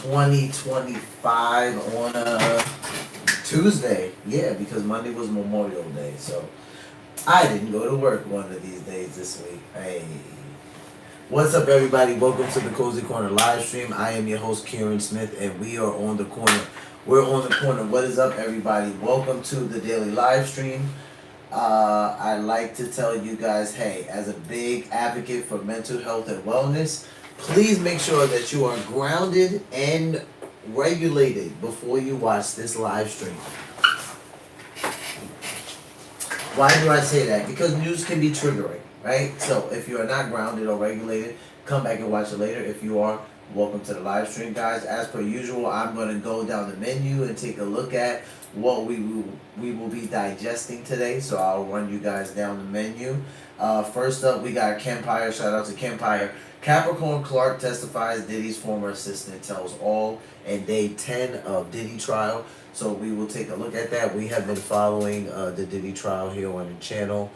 2025 on a Tuesday. Yeah, because Monday was Memorial Day, so I didn't go to work one of these days this week. Hey. What's up, everybody? Welcome to the Cozy Corner live stream. I am your host, Kieran Smith, and we are on the corner. We're on the corner. What is up, everybody? Welcome to the daily live stream. I'd like to tell you guys, hey, as a big advocate for mental health and wellness, please make sure that you are grounded and regulated before you watch this live stream. Why do I say that? Because news can be triggering, right? So if you are not grounded or regulated, come back and watch it later. If you are, welcome to the live stream, guys. As per usual, I'm going to go down the menu and take a look at what we will be digesting today. So I'll run you guys down the menu. First up, we got Kempire. Shout out to Kempire. Capricorn Clark testifies Diddy's former assistant tells all, and day 10 of Diddy trial. So we will take a look at that. We have been following the Diddy trial here on the channel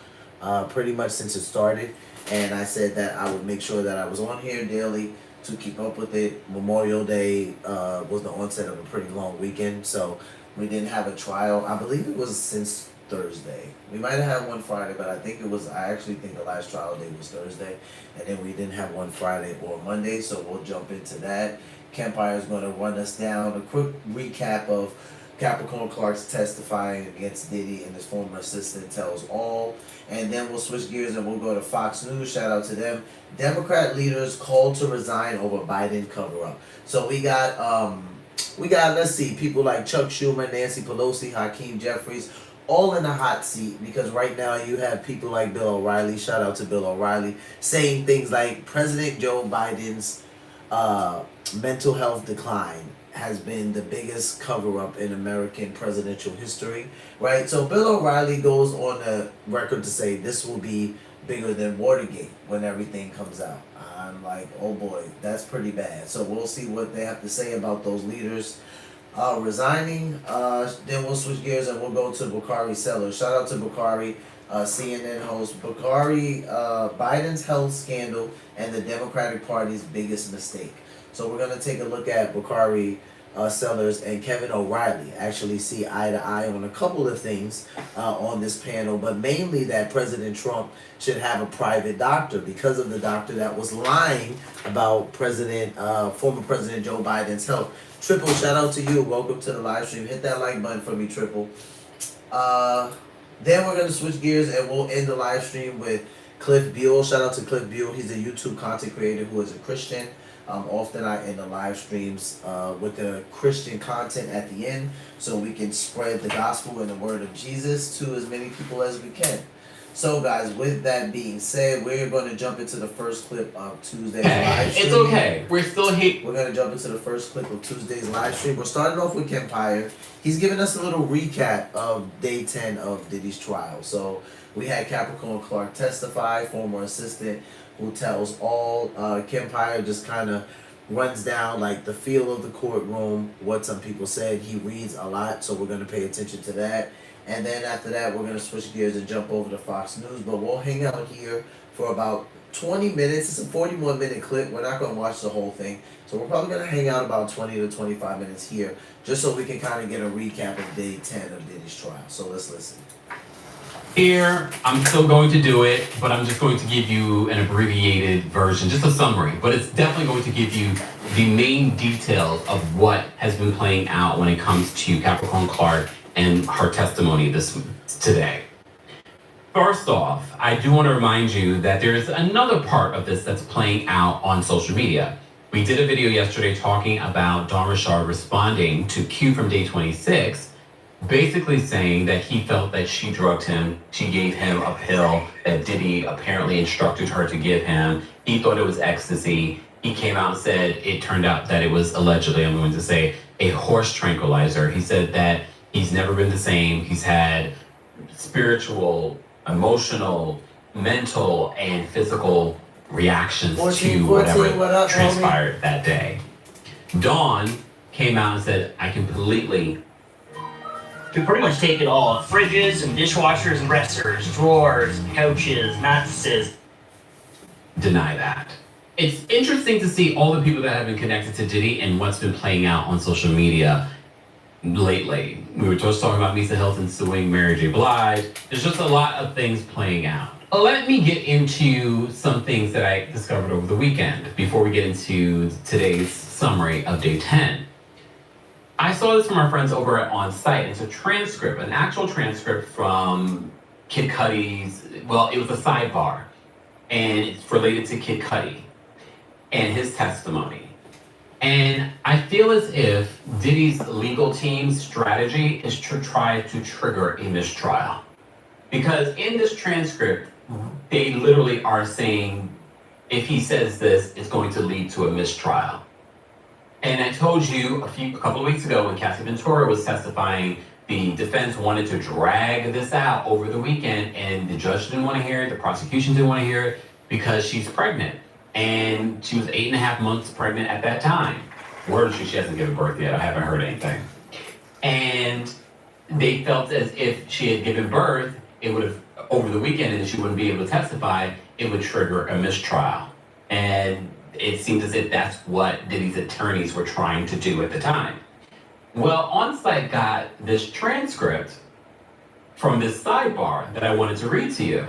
pretty much since it started. And I said that I would make sure that I was on here daily to keep up with it. Memorial Day was the onset of a pretty long weekend. So we didn't have a trial. I believe it was since Thursday. We might have had one Friday, but I actually think the last trial day was Thursday. And then we didn't have one Friday or Monday. So we'll jump into that. Kempire is going to run us down a quick recap of Capricorn Clark's testifying against Diddy and his former assistant tells all. And then we'll switch gears and we'll go to Fox News. Shout out to them. Democrat leaders called to resign over Biden cover-up. So we got, let's see, people like Chuck Schumer, Nancy Pelosi, Hakeem Jeffries, all in the hot seat because right now you have people like Bill O'Reilly, shout out to Bill O'Reilly, saying things like President Joe Biden's mental health decline has been the biggest cover-up in American presidential history, right? So Bill O'Reilly goes on the record to say this will be bigger than Watergate when everything comes out. I'm like, oh boy, that's pretty bad. So we'll see what they have to say about those leaders resigning. Then we'll switch gears and we'll go to Bakari Sellers. Shout out to Bakari, CNN host. Bakari, Biden's health scandal and the Democratic Party's biggest mistake. So we're going to take a look at Bakari Sellers and Kevin O'Reilly actually see eye to eye on a couple of things on this panel, but mainly that President Trump should have a private doctor because of the doctor that was lying about former President Joe Biden's health. Triple, shout out to you. Welcome to the live stream. Hit that like button for me, Triple. Then we're going to switch gears and we'll end the live stream with Cliff Buell. Shout out to Cliff Buell. He's a YouTube content creator who is a Christian. Often I end the live streams with the Christian content at the end so we can spread the gospel and the word of Jesus to as many people as we can. So guys, with that being said, we're going to jump into the first clip of Tuesday's live stream. It's okay. We're still here. We're going to jump into the first clip of Tuesday's live stream. We're starting off with Kempire. He's giving us a little recap of day 10 of Diddy's trial. So we had Capricorn Clark testify, former assistant who tells all. Kempire just kind of runs down like the feel of the courtroom, what some people said. He reads a lot, so we're going to pay attention to that. And then after that, we're going to switch gears and jump over to Fox News. But we'll hang out here for about 20 minutes. It's a 41-minute clip. We're not going to watch the whole thing. So we're probably going to hang out about 20 to 25 minutes here just so we can kind of get a recap of day 10 of Diddy's trial. So let's listen. Here, I'm still going to do it, but I'm just going to give you an abbreviated version, just a summary. But it's definitely going to give you the main details of what has been playing out when it comes to Capricorn Clark and her testimony today. First off, I do want to remind you that there's another part of this that's playing out on social media. We did a video yesterday talking about Don Richard responding to Q from day 26, basically saying that he felt that she drugged him. She gave him a pill that Diddy apparently instructed her to give him. He thought it was ecstasy. He came out and said it turned out that it was allegedly, I'm going to say, a horse tranquilizer. He said that he's never been the same. He's had spiritual, emotional, mental, and physical reactions to whatever transpired that day. Dawn came out and said, I completely... We pretty much take it all. Fridges and dishwashers and dressers, drawers, couches, mattresses. Deny that. It's interesting to see all the people that have been connected to Diddy and what's been playing out on social media lately. We were just talking about Lisa Hilton suing Mary J. Blige. There's just a lot of things playing out. Let me get into some things that I discovered over the weekend before we get into today's summary of day 10. I saw this from our friends over at On Site. It's a transcript, an actual transcript from Kid Cudi's, well, it was a sidebar, and it's related to Kid Cudi and his testimony. And I feel as if Diddy's legal team's strategy is to try to trigger a mistrial. Because in this transcript, they literally are saying, if he says this, it's going to lead to a mistrial. And I told you a couple of weeks ago when Cassie Ventura was testifying, the defense wanted to drag this out over the weekend, and the judge didn't want to hear it, the prosecution didn't want to hear it, because she's pregnant. And she was 8.5 months pregnant at that time. Word is she hasn't given birth yet. I haven't heard anything. And they felt as if she had given birth, it would have, over the weekend, and she wouldn't be able to testify, it would trigger a mistrial. And it seemed as if that's what Diddy's attorneys were trying to do at the time. Well, On Site got this transcript from this sidebar that I wanted to read to you.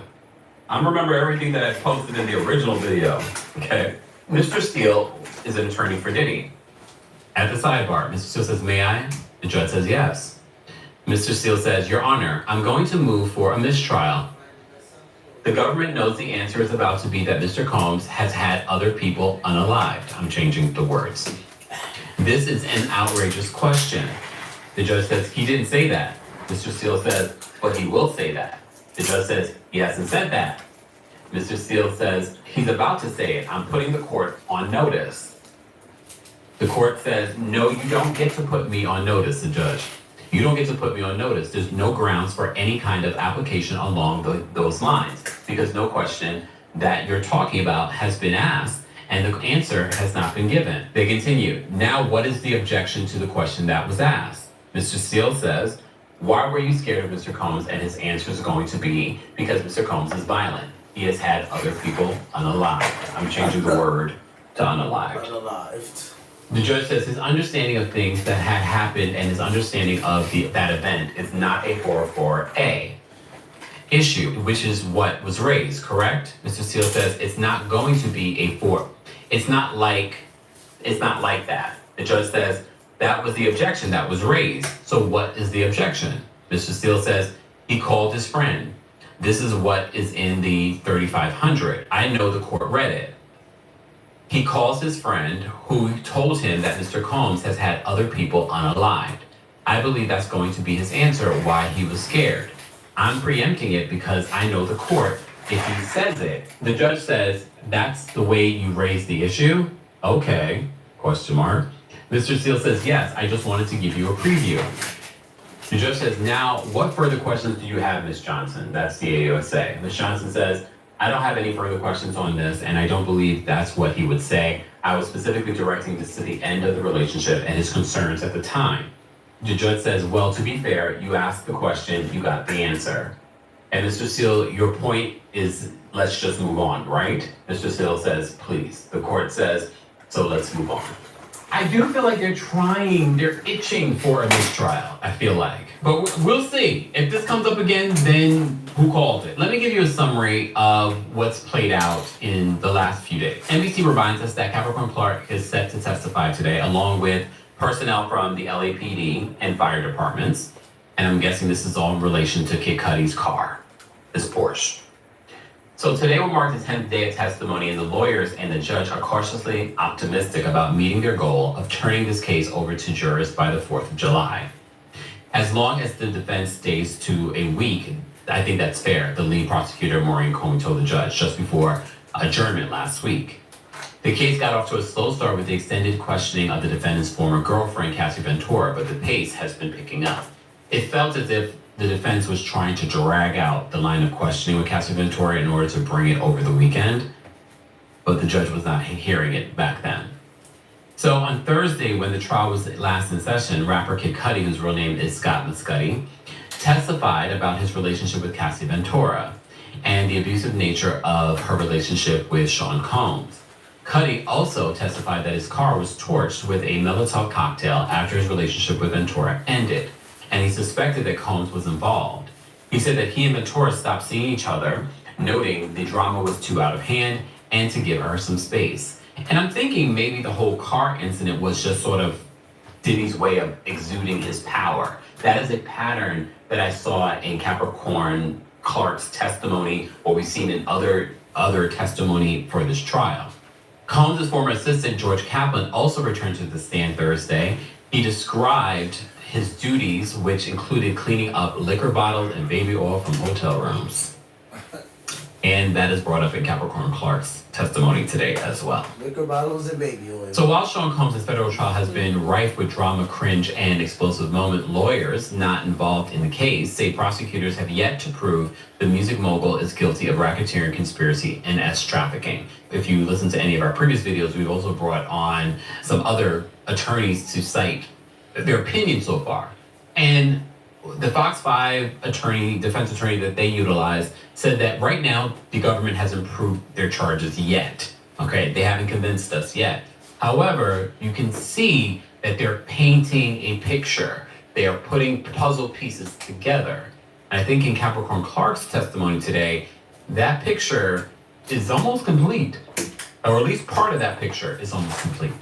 I remember everything that I posted in the original video, okay? Mr. Steele is an attorney for Diddy. At the sidebar, Mr. Steele says, may I? The judge says yes. Mr. Steele says, Your Honor, I'm going to move for a mistrial. The government knows the answer is about to be that Mr. Combs has had other people unalived. I'm changing the words. This is an outrageous question. The judge says, he didn't say that. Mr. Steele says, but he will say that. The judge says, he hasn't said that. Mr. Steele says, he's about to say it. I'm putting the court on notice. The court says, no, you don't get to put me on notice, the judge. You don't get to put me on notice. There's no grounds for any kind of application along those lines, because no question that you're talking about has been asked and the answer has not been given. They continue. Now, what is the objection to the question that was asked? Mr. Steele says, why were you scared of Mr. Combs? And his answer is going to be, because Mr. Combs is violent. He has had other people unalived. I'm changing the word to unalived. Unalived. The judge says his understanding of things that had happened and his understanding of that event is not a 404A issue, which is what was raised, correct? Mr. Steele says it's not going to be a 4. It's not like that. The judge says that was the objection that was raised. So what is the objection? Mr. Steele says he called his friend. This is what is in the 3500. I know the court read it. He calls his friend who told him that Mr. Combs has had other people unalived. I believe that's going to be his answer why he was scared. I'm preempting it because I know the court. If he says it, the judge says, that's the way you raise the issue? Okay, question mark. Mr. Steele says, yes, I just wanted to give you a preview. The judge says, now, what further questions do you have, Ms. Johnson? That's the AUSA. Ms. Johnson says, I don't have any further questions on this, and I don't believe that's what he would say. I was specifically directing this to the end of the relationship and his concerns at the time. The judge says, well, to be fair, you asked the question, you got the answer. And Mr. Steele, your point is, let's just move on, right? Mr. Steele says, please. The court says, so let's move on. I do feel like they're itching for a mistrial, I feel like. But we'll see. If this comes up again, then who called it? Let me give you a summary of what's played out in the last few days. NBC reminds us that Capricorn Clark is set to testify today, along with personnel from the LAPD and fire departments. And I'm guessing this is all in relation to Kid Cudi's car, this Porsche. So today will mark the 10th day of testimony, and the lawyers and the judge are cautiously optimistic about meeting their goal of turning this case over to jurists by the 4th of July. As long as the defense stays to a week, I think that's fair, the lead prosecutor, Maureen Cohen, told the judge just before adjournment last week. The case got off to a slow start with the extended questioning of the defendant's former girlfriend, Cassie Ventura, but the pace has been picking up. It felt as if the defense was trying to drag out the line of questioning with Cassie Ventura in order to bring it over the weekend, but the judge was not hearing it back then. So on Thursday, when the trial was last in session, rapper Kid Cudi, whose real name is Scott Muscudi, testified about his relationship with Cassie Ventura and the abusive nature of her relationship with Sean Combs. Cuddy also testified that his car was torched with a Molotov cocktail after his relationship with Ventura ended, and he suspected that Combs was involved. He said that he and Ventura stopped seeing each other, noting the drama was too out of hand and to give her some space. And I'm thinking maybe the whole car incident was just sort of Diddy's way of exuding his power. That is a pattern that I saw in Capricorn Clark's testimony, or we've seen in other testimony for this trial. Combs' former assistant, George Kaplan, also returned to the stand Thursday. He described his duties, which included cleaning up liquor bottles and baby oil from hotel rooms. And that is brought up in Capricorn Clark's testimony today as well. Liquor bottles and baby oil. So while Sean Combs' federal trial has been rife with drama, cringe, and explosive moment, lawyers not involved in the case say prosecutors have yet to prove the music mogul is guilty of racketeering, conspiracy, and trafficking. If you listen to any of our previous videos, we've also brought on some other attorneys to cite their opinion so far. And the Fox 5 defense attorney that they utilized said that right now the government hasn't proved their charges yet. Okay, they haven't convinced us yet. However, you can see that they're painting a picture. They are putting puzzle pieces together. And I think in Capricorn Clark's testimony today, that picture is almost complete, or at least part of that picture is almost complete,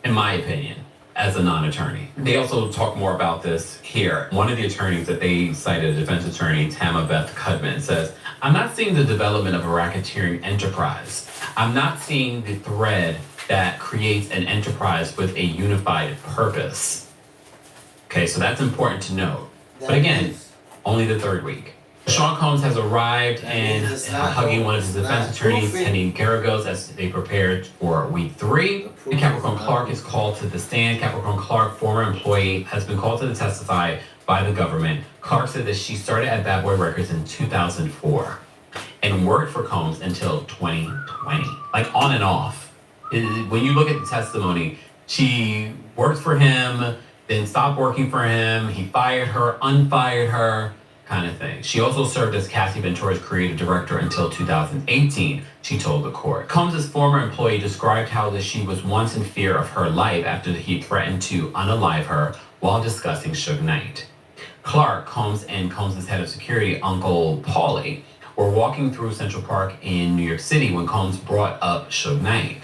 in my opinion, as a non-attorney. They also talk more about this here. One of the attorneys that they cited, a defense attorney, Tama Beth Cudman, says, "I'm not seeing the development of a racketeering enterprise. I'm not seeing the thread that creates an enterprise with a unified purpose." Okay, so that's important to note. But again, only the third week. Sean Combs has arrived and hugging one of his defense attorneys, Henny Garagos, as they prepared for week 3. And Capricorn Clark is called to the stand. Capricorn Clark, former employee, has been called to testify by the government. Clark said that she started at Bad Boy Records in 2004 and worked for Combs until 2020, like on and off. When you look at the testimony, she worked for him, then stopped working for him. He fired her, unfired her, kind of thing. She also served as Cassie Ventura's creative director until 2018, she told the court. Combs' former employee described how that she was once in fear of her life after he threatened to unalive her while discussing Suge Knight. Clark, Combs, and Combs' head of security, Uncle Paulie, were walking through Central Park in New York City when Combs brought up Suge Knight.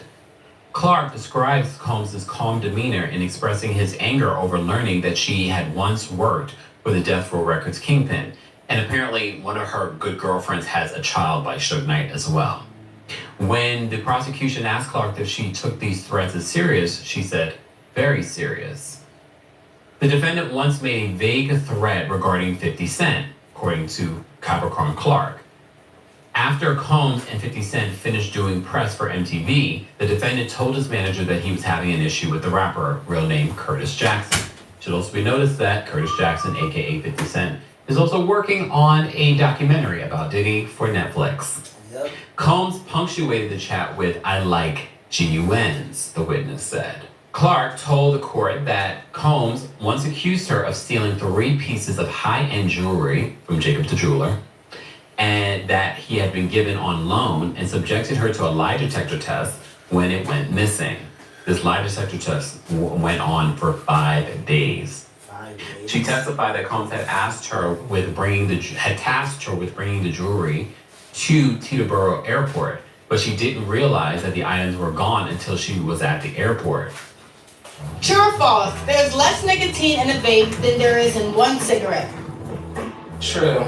Clark describes Combs' calm demeanor in expressing his anger over learning that she had once worked for the Death Row Records kingpin. And apparently one of her good girlfriends has a child by Suge Knight as well. When the prosecution asked Clark if she took these threats as serious, she said, "Very serious." The defendant once made a vague threat regarding 50 Cent, according to Capricorn Clark. After Combs and 50 Cent finished doing press for MTV, the defendant told his manager that he was having an issue with the rapper, real name Curtis Jackson. Should also be noticed that Curtis Jackson, aka 50 Cent, is also working on a documentary about Diddy for Netflix. Yep. Combs punctuated the chat with, "I like GUNs," the witness said. Clark told the court that Combs once accused her of stealing 3 pieces of high-end jewelry from Jacob the jeweler, and that he had been given on loan, and subjected her to a lie detector test when it went missing. This lie detector test went on for 5 days. 5 days. She testified that Combs had tasked her with bringing the jewelry to Teterboro Airport, but she didn't realize that the items were gone until she was at the airport. True or false? There's less nicotine in a vape than there is in one cigarette. True.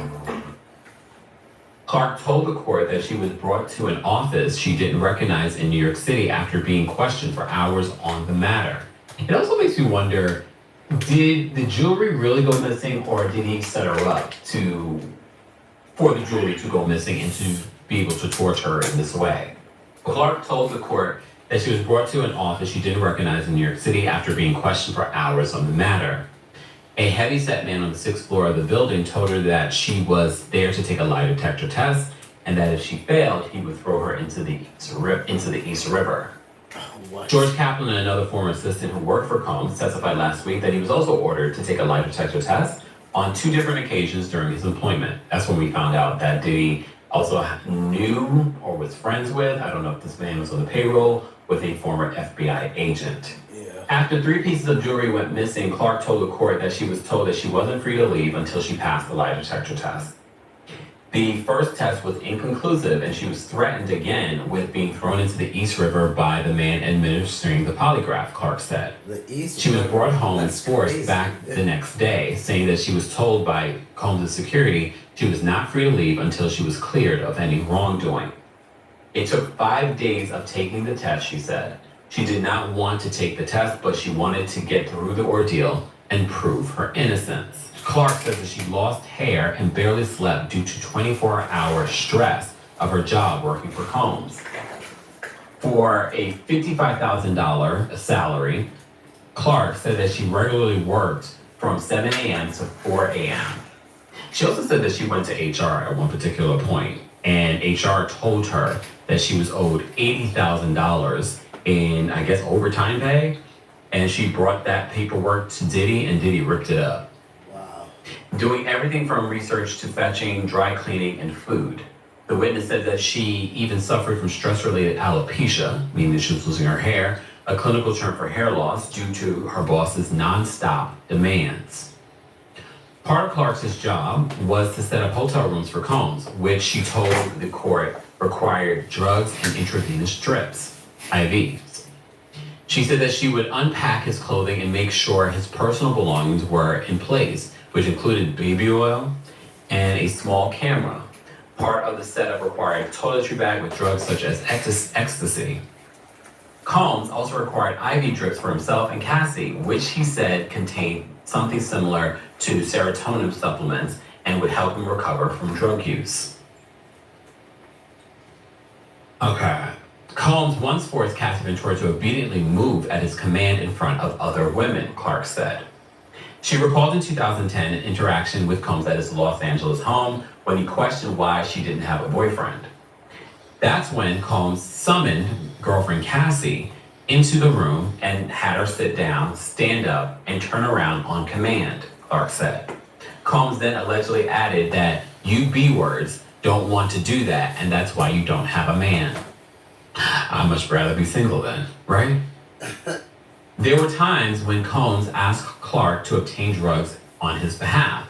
Clark told the court that she was brought to an office she didn't recognize in New York City after being questioned for hours on the matter. It also makes me wonder, did the jewelry really go missing, or did he set her up for the jewelry to go missing and to be able to torture her in this way? Clark told the court that she was brought to an office she didn't recognize in New York City after being questioned for hours on the matter. A heavyset man on the 6th floor of the building told her that she was there to take a lie detector test, and that if she failed, he would throw her into the East River. What? George Kaplan, another former assistant who worked for Combs, testified last week that he was also ordered to take a lie detector test on 2 different occasions during his employment. That's when we found out that Diddy also knew or was friends with, I don't know if this man was on the payroll with a former FBI agent. Yeah. After 3 pieces of jewelry went missing, Clark told the court that she was told that she wasn't free to leave until she passed the lie detector test. The first test was inconclusive, and she was threatened again with being thrown into the East River by the man administering the polygraph, Clark said. The East She was River. brought home and That's forced crazy. back the next day, saying that she was told by Combs' security she was not free to leave until she was cleared of any wrongdoing. It took 5 days of taking the test, she said. She did not want to take the test, but she wanted to get through the ordeal and prove her innocence. Clark says that she lost hair and barely slept due to 24-hour stress of her job working for Combs. For a $55,000 salary, Clark said that she regularly worked from 7 a.m. to 4 a.m. She also said that she went to HR at one particular point, and HR told her that she was owed $80,000 in, I guess, overtime pay, and she brought that paperwork to Diddy, and Diddy ripped it up. Wow. Doing everything from research to fetching, dry cleaning, and food. The witness said that she even suffered from stress-related alopecia, meaning that she was losing her hair, a clinical term for hair loss due to her boss's non-stop demands. Part of Clark's job was to set up hotel rooms for Combs, which she told the court required drugs and intravenous drips, IVs. She said that she would unpack his clothing and make sure his personal belongings were in place, which included baby oil and a small camera. Part of the setup required a toiletry bag with drugs such as ecstasy. Combs also required IV drips for himself and Cassie, which he said contained something similar to serotonin supplements and would help him recover from drug use. Okay. Combs once forced Cassie Ventura to obediently move at his command in front of other women, Clark said. She recalled in 2010 an interaction with Combs at his Los Angeles home when he questioned why she didn't have a boyfriend. That's when Combs summoned girlfriend Cassie into the room and had her sit down, stand up, and turn around on command, Clark said. Combs then allegedly added that you B-words don't want to do that, and that's why you don't have a man. I'd much rather be single then, right? There were times when Combs asked Clark to obtain drugs on his behalf,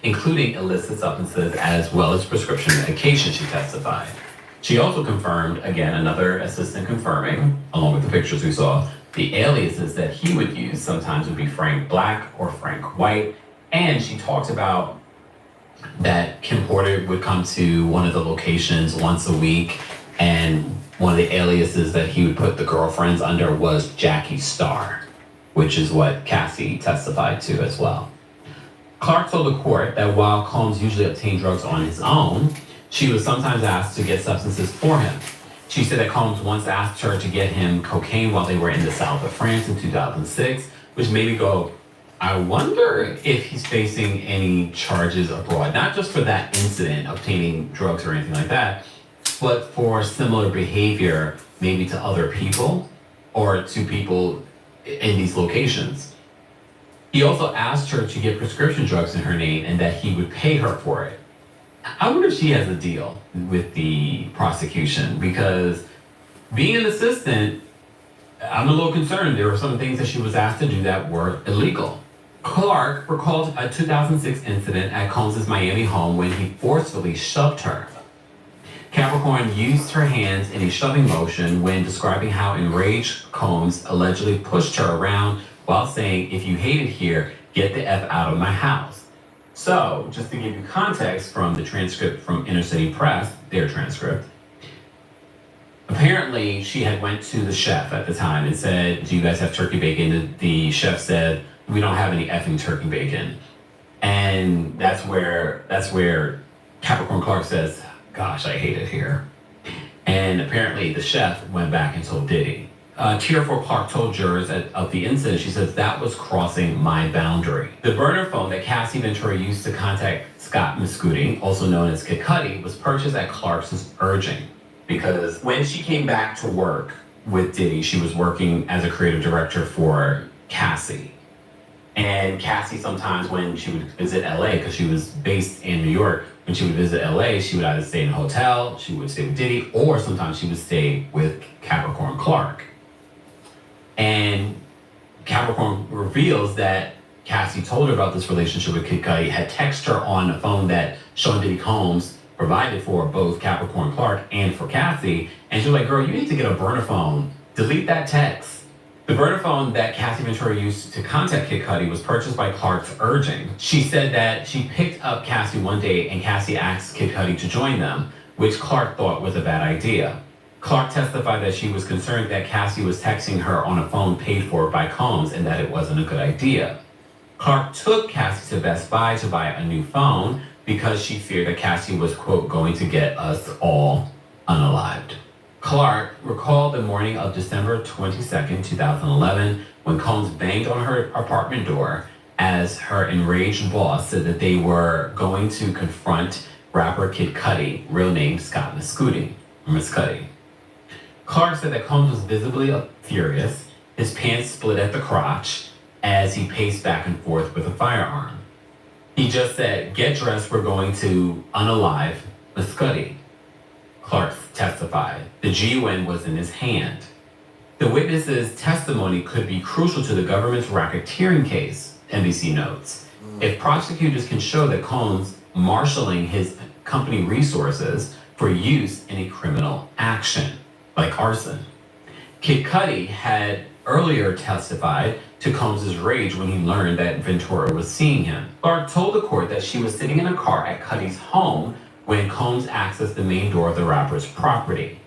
including illicit substances as well as prescription medication, she testified. She also confirmed, again, another assistant confirming, along with the pictures we saw, the aliases that he would use sometimes would be Frank Black or Frank White. And she talked about that Kim Porter would come to one of the locations once a week, and one of the aliases that he would put the girlfriends under was Jackie Star, which is what Cassie testified to as well. Clark told the court that while Combs usually obtained drugs on his own, she was sometimes asked to get substances for him. She said that Combs once asked her to get him cocaine while they were in the south of France in 2006, which made me go, I wonder if he's facing any charges abroad, not just for that incident, obtaining drugs or anything like that, but for similar behavior maybe to other people or to people in these locations. He also asked her to get prescription drugs in her name and that he would pay her for it. I wonder if she has a deal with the prosecution, because being an assistant, I'm a little concerned. There were some things that she was asked to do that were illegal. Clark recalled a 2006 incident at Combs' Miami home when he forcefully shoved her. Capricorn used her hands in a shoving motion when describing how enraged Combs allegedly pushed her around while saying, if you hate it here, get the F out of my house. So, just to give you context from the transcript from Inner City Press, their transcript, apparently she had went to the chef at the time and said, do you guys have turkey bacon? The chef said, we don't have any effing turkey bacon. And that's where Capricorn Clark says, gosh, I hate it here. And apparently the chef went back and told Diddy. Tearful Clark told jurors of the incident, she says, that was crossing my boundary. The burner phone that Cassie Ventura used to contact Scott Muscudi, also known as Kid Cudi, was purchased at Clark's urging. Because when she came back to work with Diddy, she was working as a creative director for Cassie. And Cassie sometimes when she would visit LA, because she was based in New York, when she would visit LA, she would either stay in a hotel, she would stay with Diddy, or sometimes she would stay with Capricorn Clark. And Capricorn reveals that Cassie told her about this relationship with Kid Cudi, had texted her on a phone that Sean Diddy Combs provided for both Capricorn Clark and for Cassie. And she was like, girl, you need to get a burner phone. Delete that text. The burner phone that Cassie Ventura used to contact Kid Cudi was purchased by Clark's urging. She said that she picked up Cassie one day and Cassie asked Kid Cudi to join them, which Clark thought was a bad idea. Clark testified that she was concerned that Cassie was texting her on a phone paid for by Combs and that it wasn't a good idea. Clark took Cassie to Best Buy to buy a new phone because she feared that Cassie was, quote, going to get us all unalived. Clark recalled the morning of December 22nd, 2011, when Combs banged on her apartment door as her enraged boss said that they were going to confront rapper Kid Cudi, real name Scott Mescudi. Clark said that Combs was visibly furious, his pants split at the crotch as he paced back and forth with a firearm. He just said, get dressed, we're going to unalive Mescudi. Clark testified. The GUN was in his hand. The witness's testimony could be crucial to the government's racketeering case, NBC notes. If prosecutors can show that Combs marshaling his company resources for use in a criminal action, like arson. Kid Cudi had earlier testified to Combs' rage when he learned that Ventura was seeing him. Clark told the court that she was sitting in a car at Cudi's home when Combs accessed the main door of the rapper's property.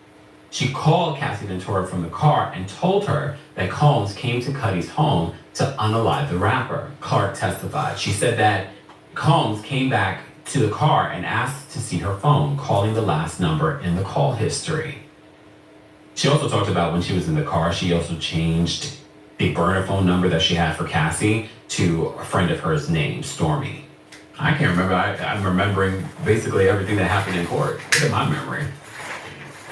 She called Cassie Ventura from the car and told her that Combs came to Cudi's home to unalive the rapper. Clark testified. She said that Combs came back to the car and asked to see her phone, calling the last number in the call history. She also talked about when she was in the car, she also changed the burner phone number that she had for Cassie to a friend of hers named Stormy. I can't remember. I'm remembering basically everything that happened in court. Look at my memory.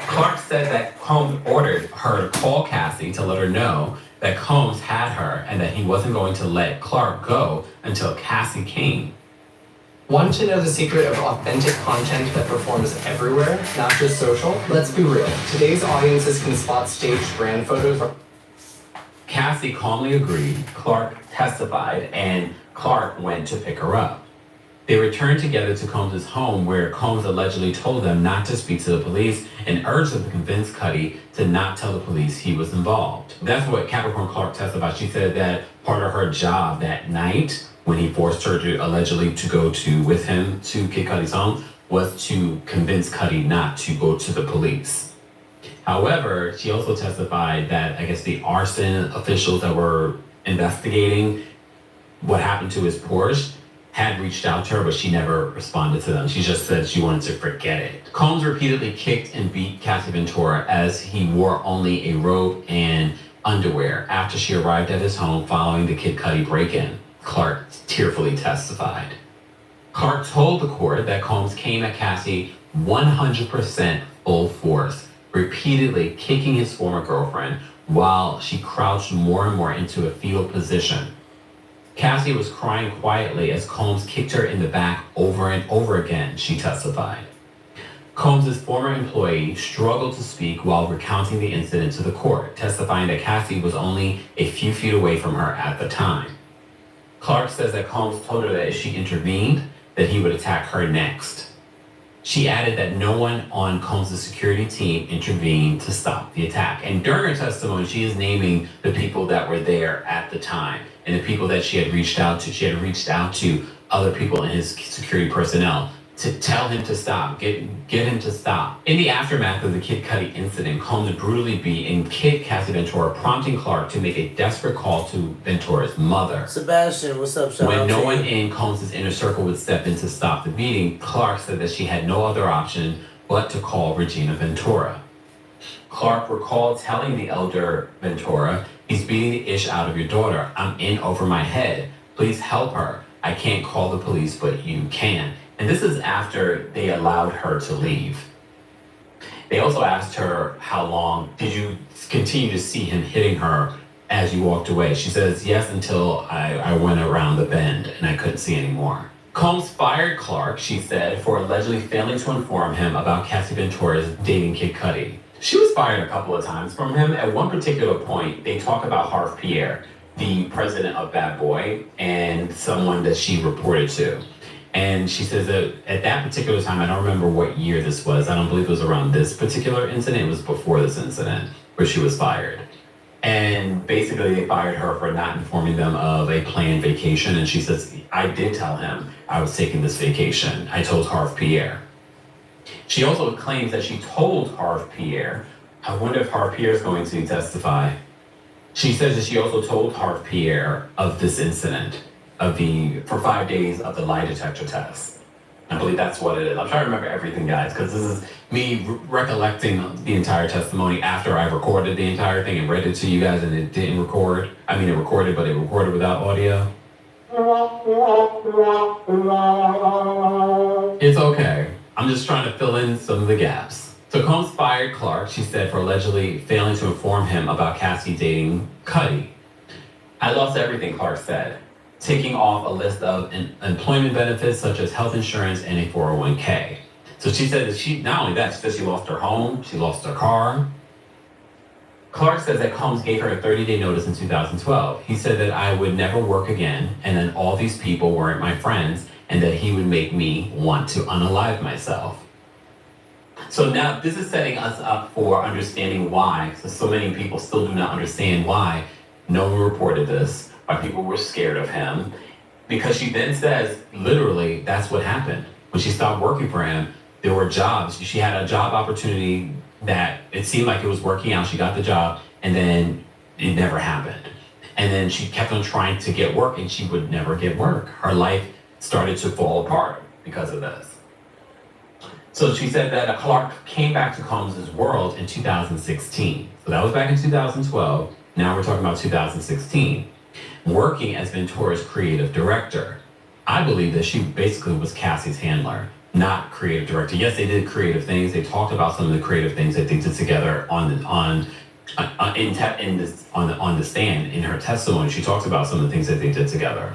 Clark said that Combs ordered her to call Cassie to let her know that Combs had her and that he wasn't going to let Clark go until Cassie came. Want to know the secret of authentic content that performs everywhere, not just social? Let's be real. Today's audiences can spot staged brand photos. Cassie calmly agreed, Clark testified, and Clark went to pick her up. They returned together to Combs' home where Combs allegedly told them not to speak to the police and urged them to convince Cudi to not tell the police he was involved. That's what Capricorn Clark testified. She said that part of her job that night when he forced her to allegedly to go with him to Kid Cudi's home was to convince Cudi not to go to the police. However, she also testified that I guess the arson officials that were investigating what happened to his Porsche had reached out to her, but she never responded to them. She just said she wanted to forget it. Combs repeatedly kicked and beat Cassie Ventura as he wore only a robe and underwear after she arrived at his home following the Kid Cudi break-in. Clark tearfully testified. Clark told the court that Combs came at Cassie 100% full force, repeatedly kicking his former girlfriend while she crouched more and more into a fetal position. Cassie was crying quietly as Combs kicked her in the back over and over again, she testified. Combs' former employee struggled to speak while recounting the incident to the court, testifying that Cassie was only a few feet away from her at the time. Clark says that Combs told her that if she intervened, that he would attack her next. She added that no one on Combs' security team intervened to stop the attack. And during her testimony, she is naming the people that were there at the time and the people that she had reached out to. She had reached out to other people in his security personnel to tell him to stop, get him to stop. In the aftermath of the Kid Cudi incident, Combs brutally beat and kicked Cassie Ventura, prompting Clark to make a desperate call to Ventura's mother. Sebastian, what's up, shout When out no to one you. in Combs' inner circle would step in to stop the beating, Clark said that she had no other option but to call Regina Ventura. Clark recalled telling the elder Ventura, he's beating the ish out of your daughter. I'm in over my head. Please help her. I can't call the police, but you can. And this is after they allowed her to leave. They also asked her, how long did you continue to see him hitting her as you walked away? She says, yes, until I went around the bend and I couldn't see anymore. Combs fired Clark, she said, for allegedly failing to inform him about Cassie Ventura's dating Kid Cudi. She was fired a couple of times from him. At one particular point, they talk about Harv Pierre, the president of Bad Boy, and someone that she reported to. And she says that at that particular time, I don't remember what year this was. I don't believe it was around this particular incident. It was before this incident where she was fired. And basically they fired her for not informing them of a planned vacation. And she says, I did tell him I was taking this vacation. I told Harv Pierre. She also claims that she told Harv Pierre. I wonder if Harv Pierre is going to testify. She says that she also told Harv Pierre of this incident for 5 days of the lie detector test. I believe that's what it is. I'm trying to remember everything, guys, because this is me recollecting the entire testimony after I recorded the entire thing and read it to you guys, and it didn't record. I mean, it recorded, but it recorded without audio. It's okay. I'm just trying to fill in some of the gaps. So Combs fired Clark, she said, for allegedly failing to inform him about Cassie dating Cuddy. I lost everything, Clark said, ticking off a list of employment benefits such as health insurance and a 401k. So she said that not only that, she said she lost her home, she lost her car. Clark says that Combs gave her a 30-day notice in 2012. He said that I would never work again, and then all these people weren't my friends, and that he would make me want to unalive myself. So now this is setting us up for understanding why, so many people still do not understand why no one reported this, why people were scared of him, because she then says, literally, that's what happened. When she stopped working for him, there were jobs. She had a job opportunity that it seemed like it was working out. She got the job, and then it never happened. And then she kept on trying to get work, and she would never get work. Her life started to fall apart because of this. So she said that Clark came back to Combs' world in 2016. So that was back in 2012. Now we're talking about 2016. Working as Ventura's creative director. I believe that she basically was Cassie's handler, not creative director. Yes, they did creative things. They talked about some of the creative things that they did together on the stand. In her testimony, she talks about some of the things that they did together.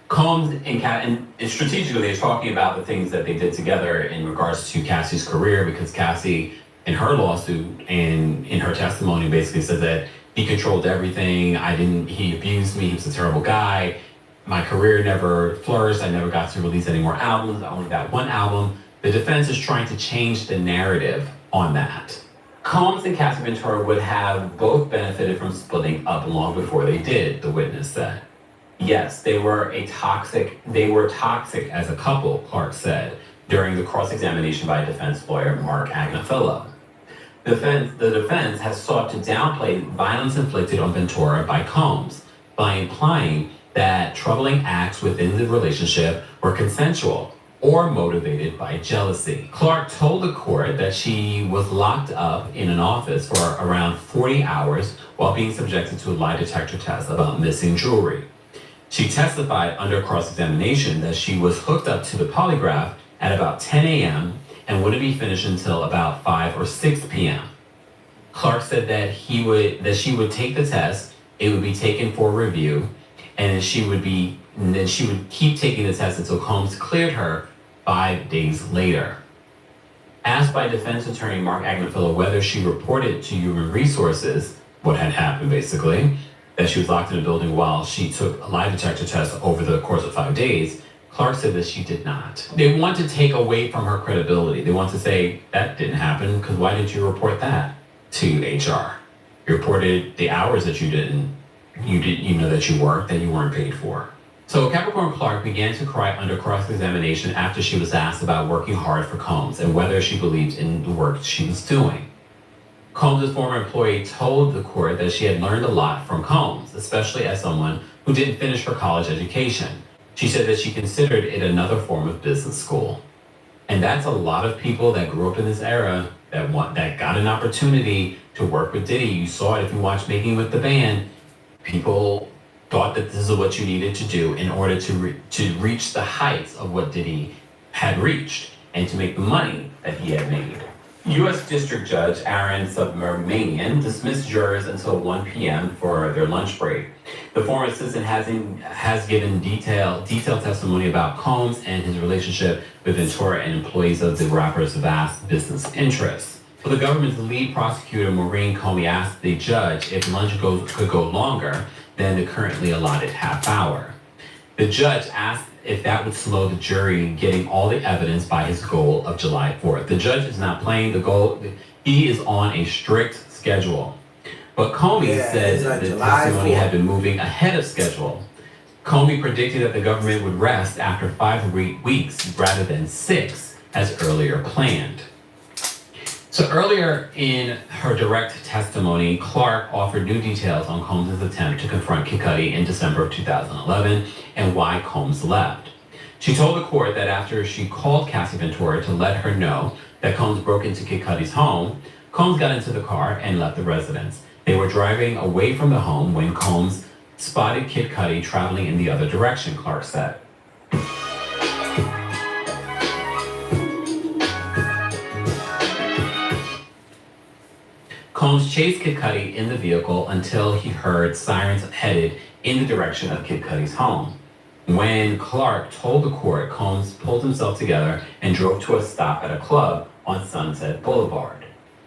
Combs and strategically, they're talking about the things that they did together in regards to Cassie's career, because Cassie, in her lawsuit and in her testimony, basically said that he controlled everything. He abused me. He was a terrible guy. My career never flourished. I never got to release any more albums. I only got one album. The defense is trying to change the narrative on that. Combs and Cassie Ventura would have both benefited from splitting up long before they did, the witness said. Yes, they were toxic as a couple, Clark said, during the cross-examination by defense lawyer Mark Agnafilo. The defense has sought to downplay violence inflicted on Ventura by Combs by implying that troubling acts within the relationship were consensual or motivated by jealousy. Clark told the court that she was locked up in an office for around 40 hours while being subjected to a lie detector test about missing jewelry. She testified under cross-examination that she was hooked up to the polygraph at about 10 a.m. and wouldn't be finished until about 5 or 6 p.m. Clark said that she would take the test, it would be taken for review, and then she would keep taking the test until Combs cleared her 5 days later. Asked by defense attorney Mark Agnafilo whether she reported to Human Resources what had happened, basically, that she was locked in a building while she took a lie detector test over the course of 5 days, Clark said that she did not. They want to take away from her credibility. They want to say, that didn't happen, because why didn't you report that to HR? You reported the hours that you know that you worked, that you weren't paid for. So Capricorn Clark began to cry under cross-examination after she was asked about working hard for Combs and whether she believed in the work she was doing. Combs' former employee told the court that she had learned a lot from Combs, especially as someone who didn't finish her college education. She said that she considered it another form of business school. And that's a lot of people that grew up in this era that got an opportunity to work with Diddy. You saw it if you watched Making with the Band. People thought that this is what you needed to do in order to reach the heights of what Diddy had reached and to make the money that he had made. U.S. District Judge Aaron Subramanian dismissed jurors until 1 p.m. for their lunch break. The former assistant has given detailed testimony about Combs and his relationship with Ventura and employees of the rapper's vast business interests. So the government's lead prosecutor, Maureen Comey, asked the judge if lunch could go longer than the currently allotted half hour. The judge asked if that would slow the jury getting all the evidence by his goal of July 4th. The judge is not playing the goal. He is on a strict schedule. But Comey said it's like the July testimony 4th. had been moving ahead of schedule. Comey predicted that the government would rest after 5 weeks rather than 6, as earlier planned. So earlier in her direct testimony, Clark offered new details on Combs' attempt to confront Kid Cudi in December of 2011 and why Combs left. She told the court that after she called Cassie Ventura to let her know that Combs broke into Kid Cudi's home, Combs got into the car and left the residence. They were driving away from the home when Combs spotted Kid Cudi traveling in the other direction, Clark said. Combs chased Kid Cudi in the vehicle until he heard sirens headed in the direction of Kid Cudi's home. When Clark told the court, Combs pulled himself together and drove to a stop at a club on Sunset Boulevard.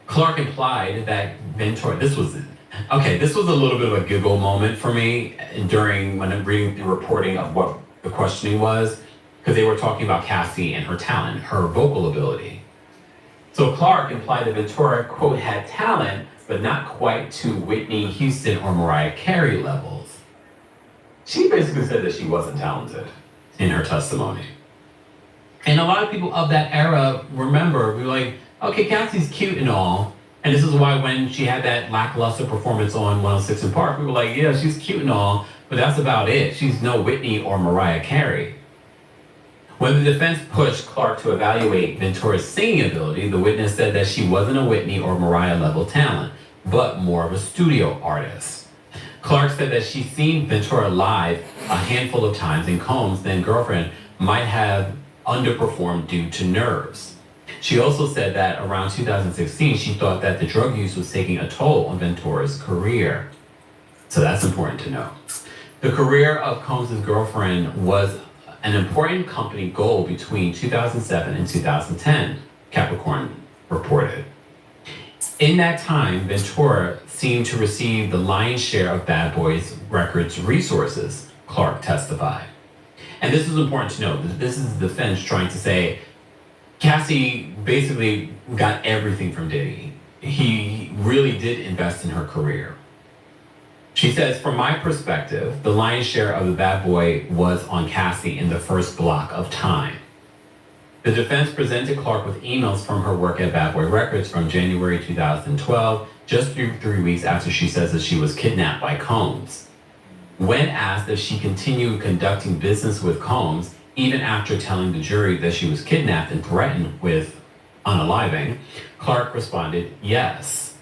Clark implied that Ventura, this was a little bit of a giggle moment for me when I'm reading the reporting of what the questioning was, because they were talking about Cassie and her talent, her vocal ability. So Clark implied that Ventura, quote, had talent, but not quite to Whitney Houston or Mariah Carey levels. She basically said that she wasn't talented in her testimony. And a lot of people of that era remember, we were like, okay, Cassie's cute and all. And this is why when she had that lackluster performance on 106 in Park, we were like, yeah, she's cute and all, but that's about it. She's no Whitney or Mariah Carey. When the defense pushed Clark to evaluate Ventura's singing ability, the witness said that she wasn't a Whitney or Mariah level talent, but more of a studio artist. Clark said that she'd seen Ventura live a handful of times, and Combs' then girlfriend might have underperformed due to nerves. She also said that around 2016, she thought that the drug use was taking a toll on Ventura's career. So that's important to know. The career of Combs' girlfriend was an important company goal between 2007 and 2010, Capricorn reported. In that time, Ventura seemed to receive the lion's share of Bad Boys Records resources, Clark testified. And this is important to note. This is the defense trying to say, Cassie basically got everything from Diddy. He really did invest in her career. She says, from my perspective, the lion's share of the Bad Boy was on Cassie in the first block of time. The defense presented Clark with emails from her work at Bad Boy Records from January 2012, just 3 weeks after she says that she was kidnapped by Combs. When asked if she continued conducting business with Combs, even after telling the jury that she was kidnapped and threatened with unaliving, Clark responded, yes.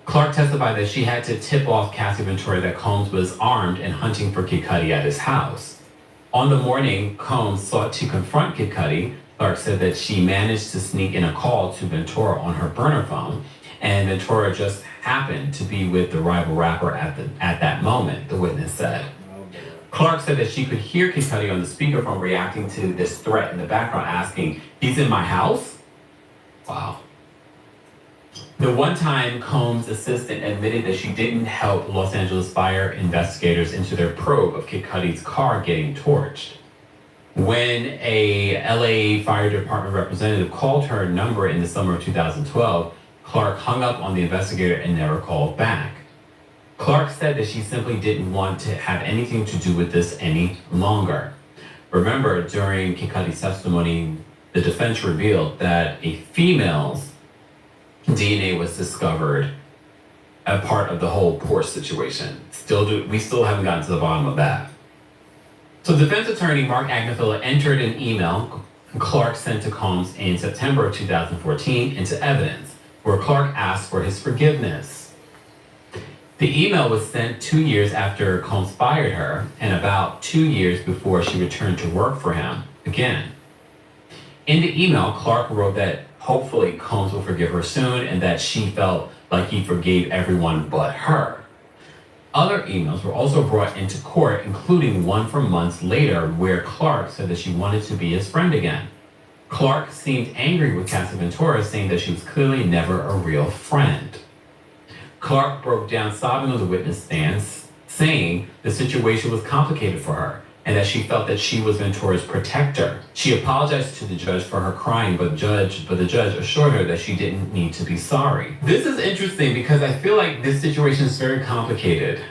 Clark testified that she had to tip off Cassie Ventura that Combs was armed and hunting for Kid Cudi at his house. On the morning Combs sought to confront Kid Cudi, Clark said that she managed to sneak in a call to Ventura on her burner phone, and Ventura just happened to be with the rival rapper at that moment, the witness said. Clark said that she could hear Kid Cudi on the speakerphone reacting to this threat in the background, asking, "He's in my house?" Wow. The one time Combs' assistant admitted that she didn't help Los Angeles fire investigators into their probe of Kid Cudi's car getting torched. When a LA Fire Department representative called her number in the summer of 2012, Clark hung up on the investigator and never called back. Clark said that she simply didn't want to have anything to do with this any longer. Remember, during Kid Cudi's testimony, the defense revealed that a female's DNA was discovered a part of the whole Porsche situation. We still haven't gotten to the bottom of that. So defense attorney Mark Agnifilo entered an email Clark sent to Combs in September of 2014 into evidence, where Clark asked for his forgiveness. The email was sent 2 years after Combs fired her and about 2 years before she returned to work for him again. In the email, Clark wrote that hopefully Combs will forgive her soon and that she felt like he forgave everyone but her. Other emails were also brought into court, including one from months later where Clark said that she wanted to be his friend again. Clark seemed angry with Casa Ventura, saying that she was clearly never a real friend. Clark broke down sobbing on the witness stand, saying the situation was complicated for her and that she felt that she was Ventura's protector. She apologized to the judge for her crying, but the judge assured her that she didn't need to be sorry. This is interesting because I feel like this situation is very complicated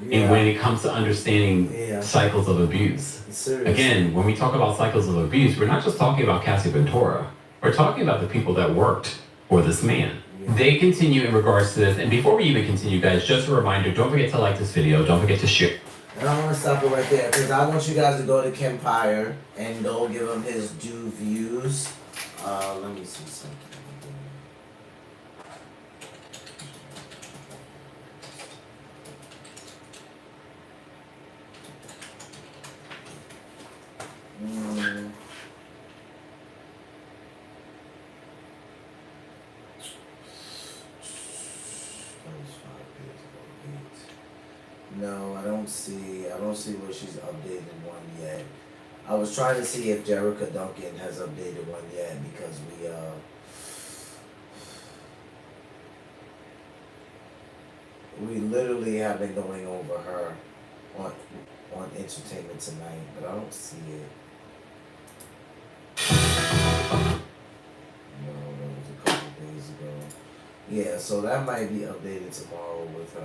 in when it comes to understanding cycles of abuse. Seriously. Again, when we talk about cycles of abuse, we're not just talking about Casa Ventura. We're talking about the people that worked for this man. They continue in regards to this, and before we even continue, guys, just a reminder, don't forget to like this video, don't forget to share. And I want to stop it right there because I want you guys to go to Kempire and go give him his due views. Let me see something. No, I don't see where she's updated one yet. I was trying to see if Jerica Duncan has updated one yet because we literally have been going over her on Entertainment Tonight, but I don't see it. No, that was a couple days ago. Yeah, so that might be updated tomorrow with her.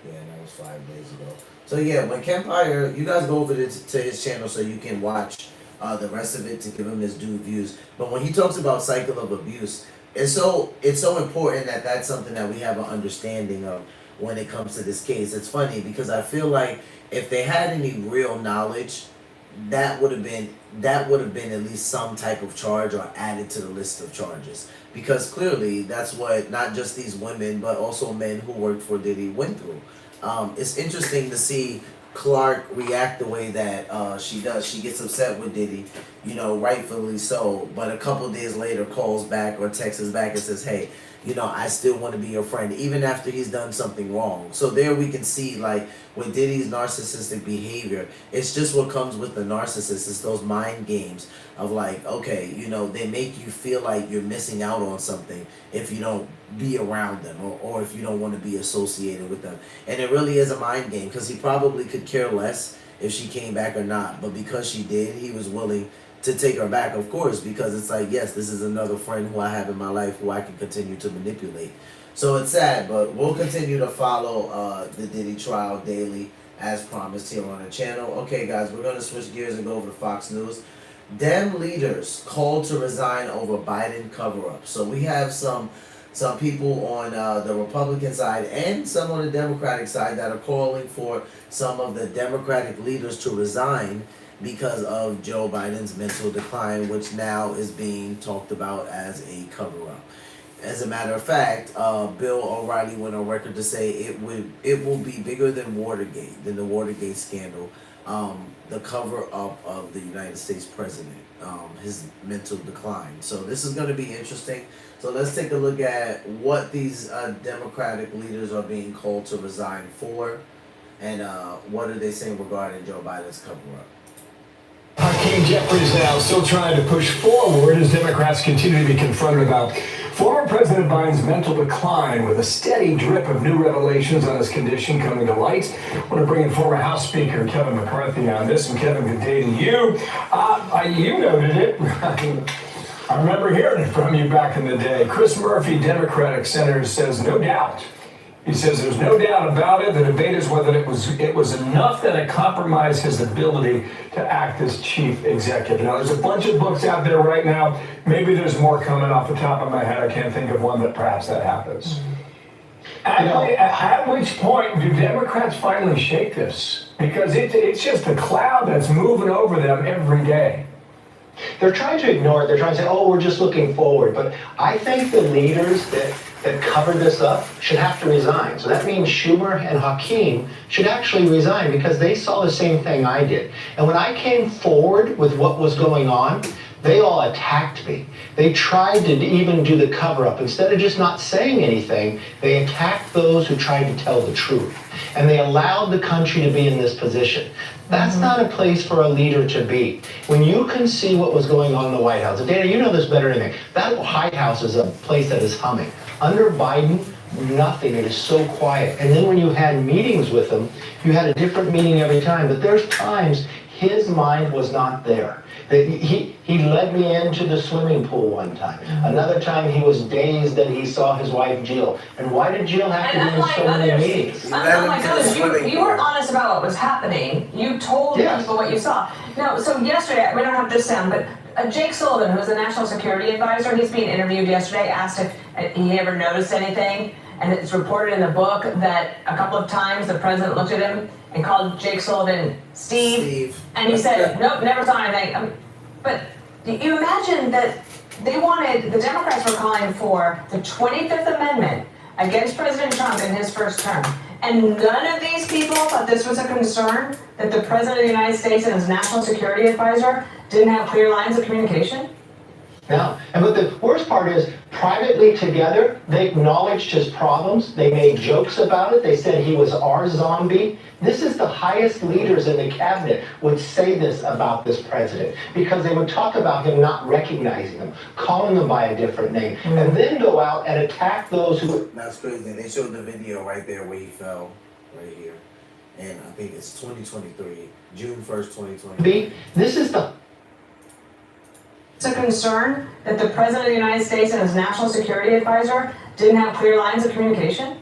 Yeah, that was 5 days ago. So yeah, when Kempire, you guys go over to his channel so you can watch the rest of it to give him his due views. But when he talks about cycle of abuse, it's so important that that's something that we have an understanding of when it comes to this case. It's funny because I feel like if they had any real knowledge, that would have been at least some type of charge or added to the list of charges. Because clearly that's what not just these women but also men who worked for Diddy went through. It's interesting to see Clark react the way that she does. She gets upset with Diddy, you know, rightfully so, but a couple days later calls back or texts back and says, hey, you know, I still want to be your friend, even after he's done something wrong. So there we can see, like, with Diddy's narcissistic behavior, it's just what comes with the narcissist. It's those mind games of like, okay, you know, they make you feel like you're missing out on something if you don't be around them or if you don't want to be associated with them. And it really is a mind game because he probably could care less if she came back or not. But because she did, he was willing to take her back, of course, because it's like, yes, this is another friend who I have in my life who I can continue to manipulate. So it's sad, but we'll continue to follow the Diddy trial daily as promised here on the channel. Okay, guys, we're going to switch gears and go over to Fox News. Dem leaders called to resign over Biden cover-up. So we have some people on the Republican side and some on the Democratic side that are calling for some of the Democratic leaders to resign because of Joe Biden's mental decline, which now is being talked about as a cover-up. As a matter of fact, Bill O'Reilly went on record to say it will be bigger than Watergate, than the Watergate scandal, the cover-up of the United States president, his mental decline. So this is going to be interesting. So let's take a look at what these Democratic leaders are being called to resign for, and what are they saying regarding Joe Biden's cover-up. Hakeem Jeffries now still trying to push forward as Democrats continue to be confronted about former President Biden's mental decline with a steady drip of new revelations on his condition coming to light. I want to bring in former House Speaker Kevin McCarthy on this. And Kevin, good day to you. You noted it. I remember hearing it from you back in the day. Chris Murphy, Democratic senator, says no doubt. He says there's no doubt about it. The debate is whether it was enough that it compromised his ability to act as chief executive. Now, there's a bunch of books out there right now. Maybe there's more coming off the top of my head. I can't think of one that perhaps that happens. At which point do Democrats finally shake this? Because it's just a cloud that's moving over them every day. They're trying to ignore it. They're trying to say, oh, we're just looking forward. But I think the leaders that covered this up should have to resign. So that means Schumer and Hakeem should actually resign because they saw the same thing I did. And when I came forward with what was going on, they all attacked me. They tried to even do the cover-up. Instead of just not saying anything, they attacked those who tried to tell the truth. And they allowed the country to be in this position. That's not a place for a leader to be. When you can see what was going on in the White House, Dana, you know this better than me. That White House is a place that is humming. Under Biden, nothing. It is so quiet. And then when you had meetings with him, you had a different meeting every time. But there's times his mind was not there. He led me into the swimming pool one time. Another time he was dazed that he saw his wife Jill. And why did Jill have to be in so many meetings? Unlike others, you were honest about what was happening. You told people what you saw. No, so yesterday, we don't have this sound, but Jake Sullivan, who's the National Security Advisor, he's being interviewed yesterday, asked if he ever noticed anything. And it's reported in the book that a couple of times the president looked at him and called Jake Sullivan Steve. And he said, nope, never saw anything. But you imagine that the Democrats were calling for the 25th Amendment against President Trump in his first term. And none of these people thought this was a concern, that the President of the United States and his National Security Advisor didn't have clear lines of communication? No. But the worst part is, privately together, they acknowledged his problems. They made jokes about it. They said he was our zombie. This is the highest leaders in the cabinet would say this about this president, because they would talk about him not recognizing them, calling them by a different name, and then go out and attack those who... That's crazy. They showed the video right there where he fell, right here. And I think it's 2023, June 1st, 2023. This is the... It's a concern that the President of the United States and his National Security Advisor didn't have clear lines of communication?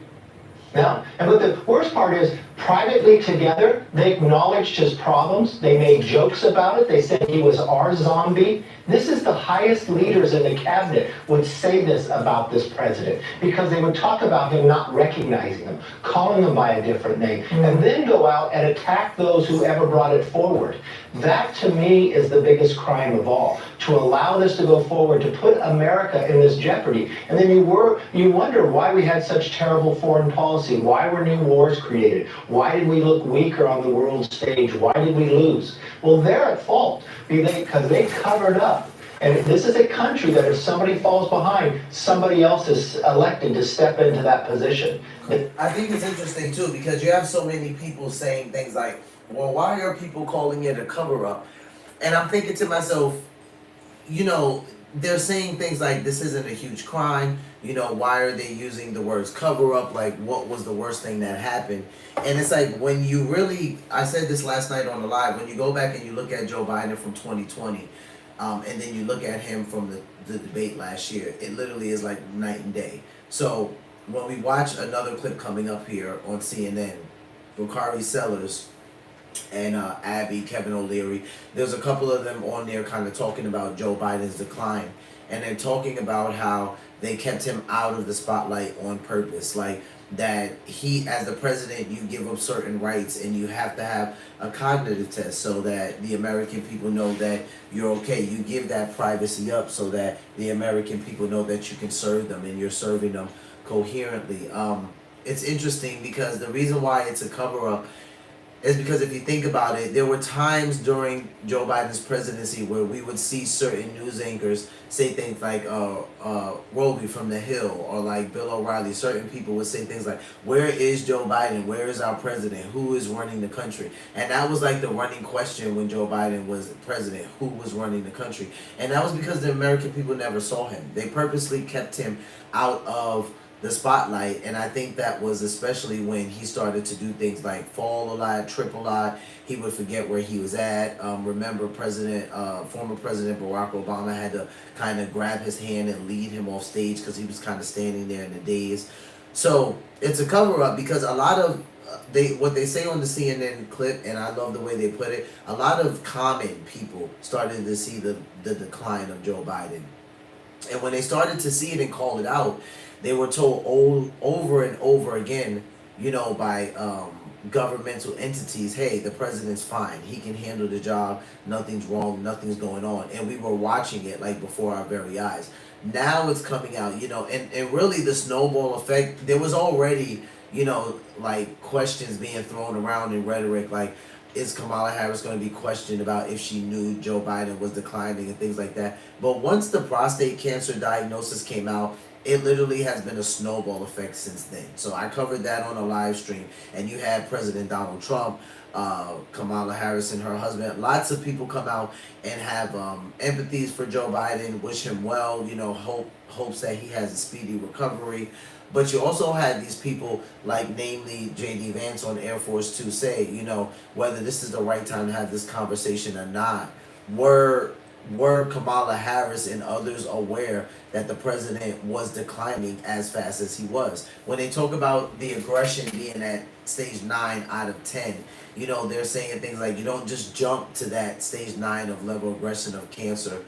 No. But the worst part is, privately together, they acknowledged his problems. They made jokes about it. They said he was our zombie. This is the highest leaders in the cabinet would say this about this president, because they would talk about him not recognizing them, calling them by a different name, and then go out and attack those who ever brought it forward. That, to me, is the biggest crime of all, to allow this to go forward, to put America in this jeopardy. And then you wonder why we had such terrible foreign policy. Why were new wars created? Why did we look weaker on the world stage? Why did we lose? Well, they're at fault because they covered up. And this is a country that if somebody falls behind, somebody else is elected to step into that position. I think it's interesting too, because you have so many people saying things like, well, why are people calling it a cover-up? And I'm thinking to myself, they're saying things like, this isn't a huge crime. Why are they using the words cover-up? Like, what was the worst thing that happened? And it's like, when you really, I said this last night on the live, when you go back and you look at Joe Biden from 2020, and then you look at him from the debate last year, it literally is like night and day. So when we watch another clip coming up here on CNN, Bakari Sellers and Abby, Kevin O'Leary, there's a couple of them on there kind of talking about Joe Biden's decline. And they're talking about how they kept him out of the spotlight on purpose. Like, that he, as the president, you give up certain rights and you have to have a cognitive test so that the American people know that you're okay. You give that privacy up so that the American people know that you can serve them and you're serving them coherently. It's interesting because the reason why it's a cover-up is because if you think about it, there were times during Joe Biden's presidency where we would see certain news anchors say things like Roby from The Hill, or like Bill O'Reilly. Certain people would say things like, where is Joe Biden? Where is our president? Who is running the country? And that was like the running question when Joe Biden was president, who was running the country? And that was because the American people never saw him. They purposely kept him out of the spotlight, and I think that was especially when he started to do things like fall a lot, trip a lot. He would forget where he was at. Remember, former President Barack Obama had to kind of grab his hand and lead him off stage because he was kind of standing there in the daze. So it's a cover-up because a lot of what they say on the CNN clip, and I love the way they put it, a lot of common people started to see the decline of Joe Biden. And when they started to see it and call it out, they were told over and over again, by governmental entities, hey, the president's fine. He can handle the job. Nothing's wrong. Nothing's going on. And we were watching it like before our very eyes. Now it's coming out, and really the snowball effect, there was already, like questions being thrown around in rhetoric, like is Kamala Harris going to be questioned about if she knew Joe Biden was declining and things like that. But once the prostate cancer diagnosis came out, it literally has been a snowball effect since then. So I covered that on a live stream, and you had President Donald Trump, Kamala Harris and her husband, lots of people come out and have empathies for Joe Biden, wish him well, hopes that he has a speedy recovery. But you also had these people, like namely J.D. Vance on Air Force 2 say, whether this is the right time to have this conversation or not. Were Kamala Harris and others aware that the president was declining as fast as he was? When they talk about the aggression being at stage 9 out of 10, they're saying things like you don't just jump to that stage 9 of level aggression of cancer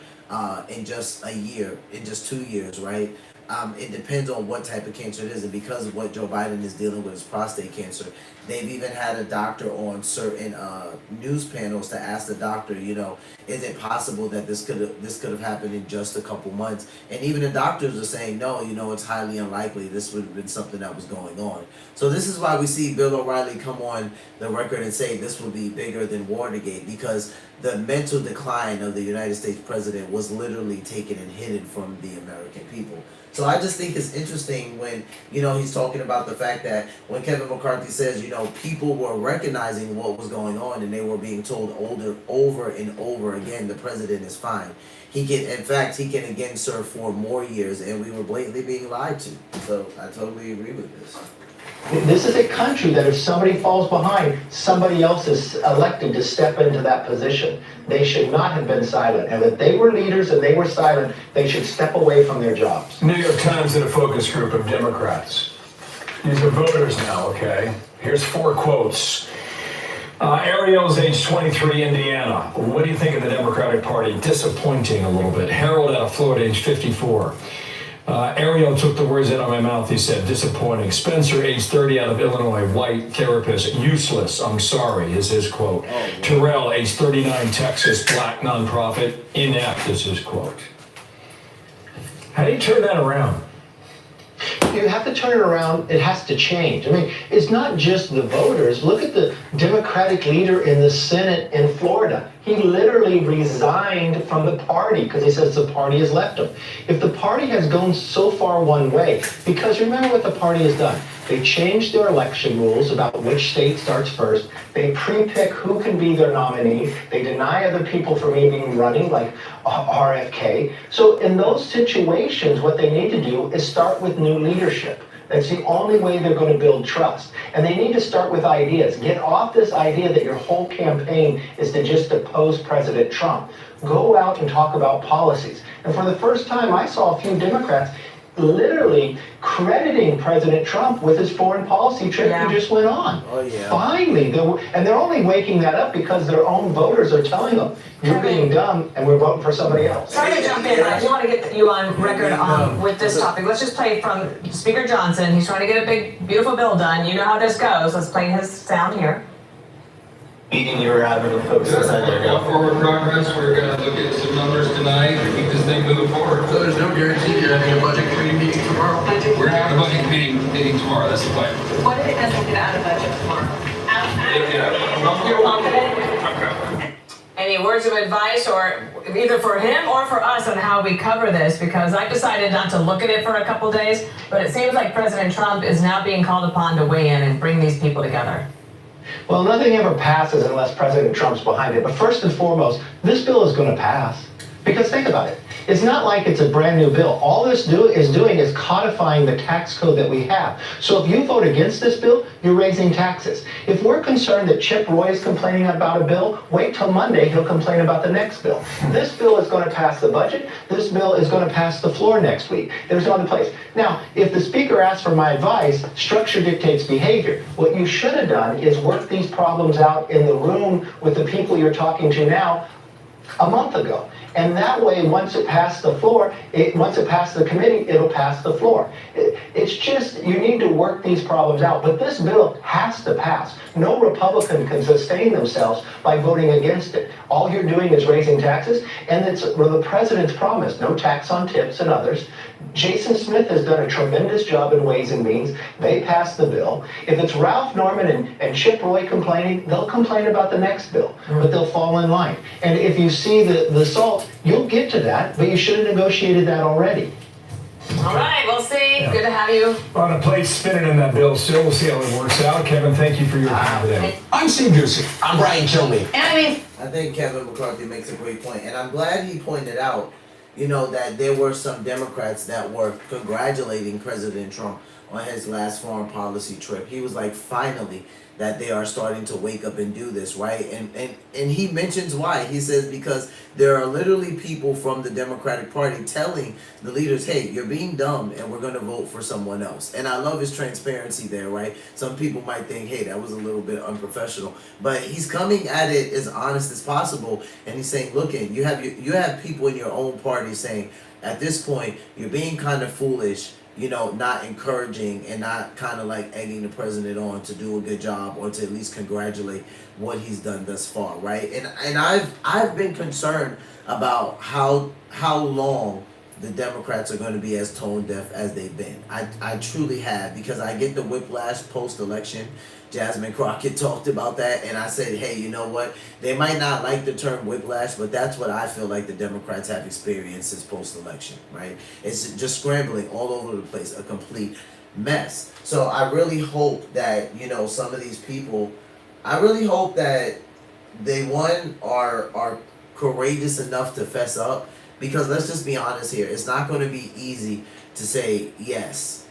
in just a year, in just 2 years, right? It depends on what type of cancer it is, and because of what Joe Biden is dealing with is prostate cancer, they've even had a doctor on certain news panels to ask the doctor, is it possible that this could have happened in just a couple months? And even the doctors are saying, no, it's highly unlikely. This would have been something that was going on. So this is why we see Bill O'Reilly come on the record and say this will be bigger than Watergate, because the mental decline of the United States president was literally taken and hidden from the American people. So I just think it's interesting when, he's talking about the fact that when Kevin McCarthy says, people were recognizing what was going on and they were being told over and over again, the president is fine. He can again serve 4 more years, and we were blatantly being lied to. So I totally agree with this. This is a country that if somebody falls behind, somebody else is elected to step into that position. They should not have been silent. And if they were leaders and they were silent, they should step away from their jobs. New York Times did a focus group of Democrats. These are voters now, okay? Here's 4 quotes. Ariel's age 23, Indiana. What do you think of the Democratic Party? Disappointing a little bit. Harold out of Florida, age 54. Ariel took the words out of my mouth. He said, disappointing. Spencer, age 30, out of Illinois, white therapist, useless, I'm sorry, is his quote. Terrell, age 39, Texas, black nonprofit, inept is his quote. How do you turn that around? You have to turn it around. It has to change. I mean, it's not just the voters. Look at the Democratic leader in the Senate in Florida. He literally resigned from the party because he says the party has left him. If the party has gone so far one way, because remember what the party has done. They changed their election rules about which state starts first. They pre-pick who can be their nominee. They deny other people from even running, like RFK. So in those situations, what they need to do is start with new leadership. That's the only way they're going to build trust. And they need to start with ideas. Get off this idea that your whole campaign is to just oppose President Trump. Go out and talk about policies. And for the first time, I saw a few Democrats literally crediting President Trump with his foreign policy trip he just went on. Oh, yeah. Finally, they're only waking that up because their own voters are telling them, you're being dumb and we're voting for somebody else. Sorry to jump in, I do want to get you on record with this topic. Let's just play from Speaker Johnson. He's trying to get a big, beautiful bill done. You know how this goes. Let's play his sound here. Meeting you were having with folks inside there. Forward progress. We're going to look at some numbers tonight and keep this thing moving forward. So there's no guarantee you're having a budget committee meeting tomorrow. We're having a budget committee meeting tomorrow. That's the plan. What if it doesn't get out of budget tomorrow? You're confident? Any words of advice, or either for him or for us, on how we cover this? Because I've decided not to look at it for a couple days, but it seems like President Trump is now being called upon to weigh in and bring these people together. Well, nothing ever passes unless President Trump's behind it. But first and foremost, this bill is going to pass. Because think about it. It's not like it's a brand new bill. All this is doing is codifying the tax code that we have. So if you vote against this bill, you're raising taxes. If we're concerned that Chip Roy is complaining about a bill, wait till Monday, he'll complain about the next bill. This bill is going to pass the budget. This bill is going to pass the floor next week. There's no other place. Now, if the speaker asks for my advice, structure dictates behavior. What you should have done is work these problems out in the room with the people you're talking to now a month ago. And that way, once it passed the floor, once it passed the committee, it'll pass the floor. It's just, you need to work these problems out. But this bill has to pass. No Republican can sustain themselves by voting against it. All you're doing is raising taxes, and it's the president's promise, no tax on tips and others. Jason Smith has done a tremendous job in Ways and Means. They passed the bill. If it's Ralph Norman and Chip Roy complaining, they'll complain about the next bill, but they'll fall in line. And if you see the SALT, you'll get to that, but you should have negotiated that already. All right, we'll see. Good to have you. On a plate spinning in that bill still. We'll see how it works out. Kevin, thank you for your time today. I'm Steve Ducey. I'm Brian Kilmeade. And I think Kevin McCarthy makes a great point, and I'm glad he pointed out, that there were some Democrats that were congratulating President Trump on his last foreign policy trip. He was like, finally, that they are starting to wake up and do this, right? And he mentions why. He says because there are literally people from the Democratic Party telling the leaders, hey, you're being dumb and we're going to vote for someone else. And I love his transparency there, right? Some people might think, hey, that was a little bit unprofessional. But he's coming at it as honest as possible. And he's saying, look, you have people in your own party saying, at this point, you're being kind of foolish, not encouraging and not kind of like egging the president on to do a good job or to at least congratulate what he's done thus far, right? And I've been concerned about how long the Democrats are going to be as tone deaf as they've been. I truly have, because I get the whiplash post-election. Jasmine Crockett talked about that, and I said, hey, you know what? They might not like the term whiplash, but that's what I feel like the Democrats have experienced since post-election, right? It's just scrambling all over the place, a complete mess. So I really hope that, some of these people, I really hope that they, are courageous enough to fess up, because let's just be honest here, it's not going to be easy to say yes.